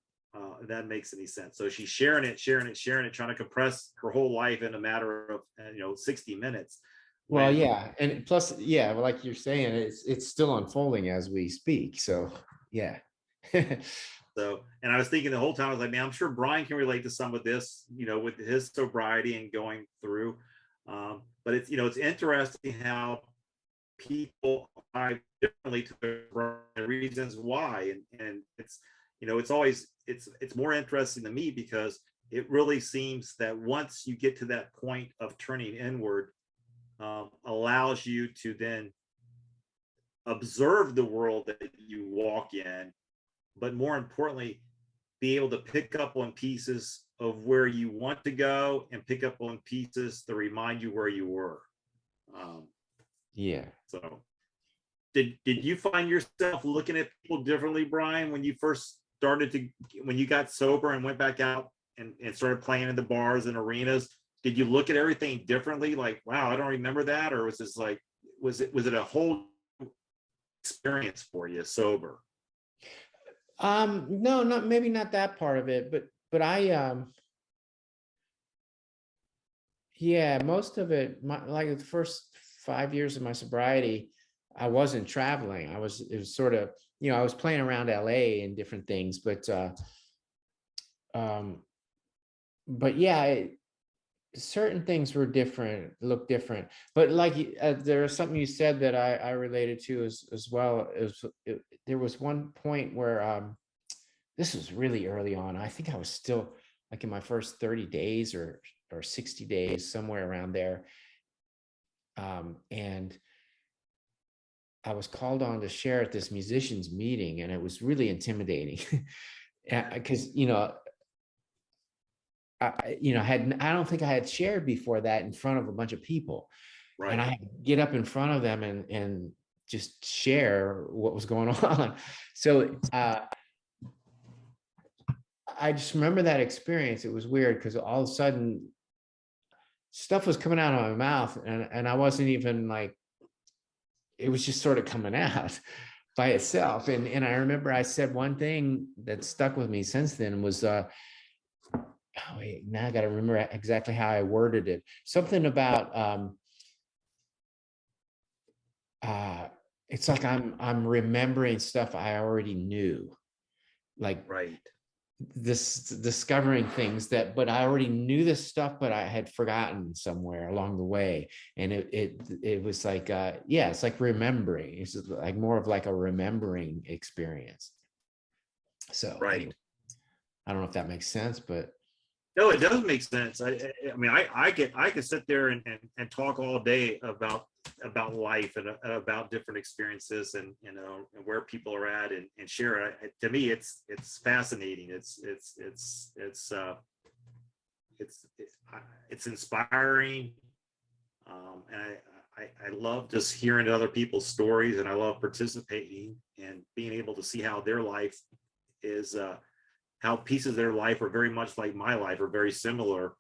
If that makes any sense. So she's sharing it, trying to compress her whole life in a matter of 60 minutes. Well, yeah, and plus, yeah, like you're saying, it's still unfolding as we speak. So, yeah. So, and I was thinking the whole time, I was like, man, I'm sure Brian can relate to some of this, you know, with his sobriety and going through. But it's, you know, it's interesting how people are differently to the reasons why, and it's, you know, it's always it's more interesting to me because it really seems that once you get to that point of turning inward, allows you to then observe the world that you walk in, but more importantly, be able to pick up on pieces of where you want to go and pick up on pieces to remind you where you were. Yeah. So did you find yourself looking at people differently, Brian, when you first when you got sober and went back out and started playing in the bars and arenas? Did you look at everything differently? Like, wow, I don't remember that? Or was this like, was it a whole experience for you sober? No, maybe not that part of it, but I, yeah, most of it, like the first 5 years of my sobriety, I wasn't traveling. It was sort of, you know, I was playing around LA and different things, but yeah, certain things were different, looked different. But like there was something you said that I related to as well. There was one point where this was really early on. I think I was still like in my first 30 days or 60 days, somewhere around there. And I was called on to share at this musicians meeting, and it was really intimidating because, you know, I don't think I had shared before that in front of a bunch of people. Right. And I had to get up in front of them and just share what was going on. So I just remember that experience. It was weird because all of a sudden stuff was coming out of my mouth, and I wasn't even like, it was just sort of coming out by itself. And I remember I said one thing that stuck with me since then was, oh wait, now I got to remember exactly how I worded it. Something about, it's like I'm remembering stuff I already knew, like right. This discovering things but I already knew this stuff, but I had forgotten somewhere along the way. And it was like, yeah, it's like remembering. It's like more of like a remembering experience. So right. Anyway, I don't know if that makes sense, but no, it does make sense. I mean, I could sit there and talk all day about life and about different experiences and, you know, and where people are at and share it. To me, it's fascinating. It's inspiring. And I love just hearing other people's stories, and I love participating and being able to see how their life is, how pieces of their life are very much like my life, or very similar.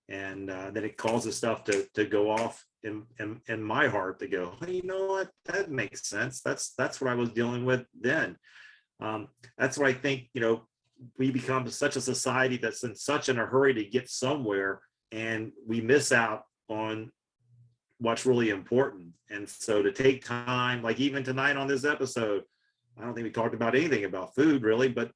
And then it causes stuff to go off in my heart to go, hey, you know what, that makes sense. That's what I was dealing with then. That's what I think, we become such a society that's in such in a hurry to get somewhere, and we miss out on what's really important. And so to take time, like even tonight on this episode, I don't think we talked about anything about food really, but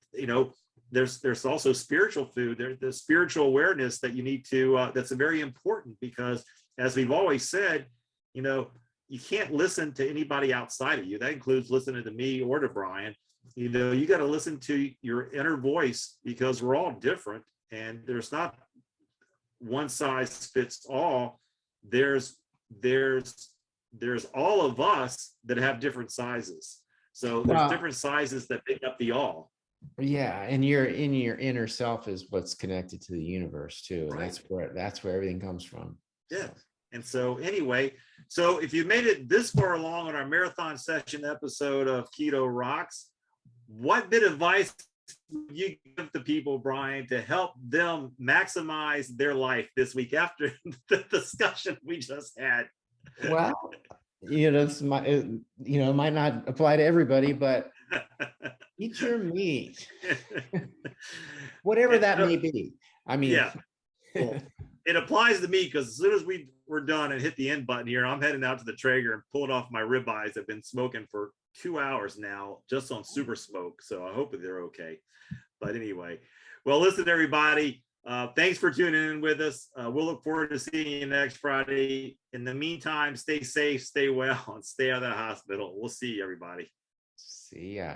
there's also spiritual food. There's the spiritual awareness that you need to, that's very important, because as we've always said, you can't listen to anybody outside of you. That includes listening to me or to Brian. You got to listen to your inner voice, because we're all different, and there's not one size fits all. There's all of us that have different sizes. So there's different sizes that make up the all. Yeah, and your inner self is what's connected to the universe too, and Right. that's where everything comes from. Yeah. And so anyway, so if you made it this far along on our marathon session episode of Keto Rocks, what bit of advice would you give to people, Brian, to help them maximize their life this week after the discussion we just had? Well, this might might not apply to everybody, but eat your meat, whatever that may be. I mean, yeah, well, it applies to me, because as soon as we're done and hit the end button here, I'm heading out to the Traeger and pulling off my ribeyes. I've been smoking for 2 hours now, just on super smoke. So I hope that they're okay. But anyway, well, listen, everybody, thanks for tuning in with us. We'll look forward to seeing you next Friday. In the meantime, stay safe, stay well, and stay out of the hospital. We'll see you, everybody. see ya.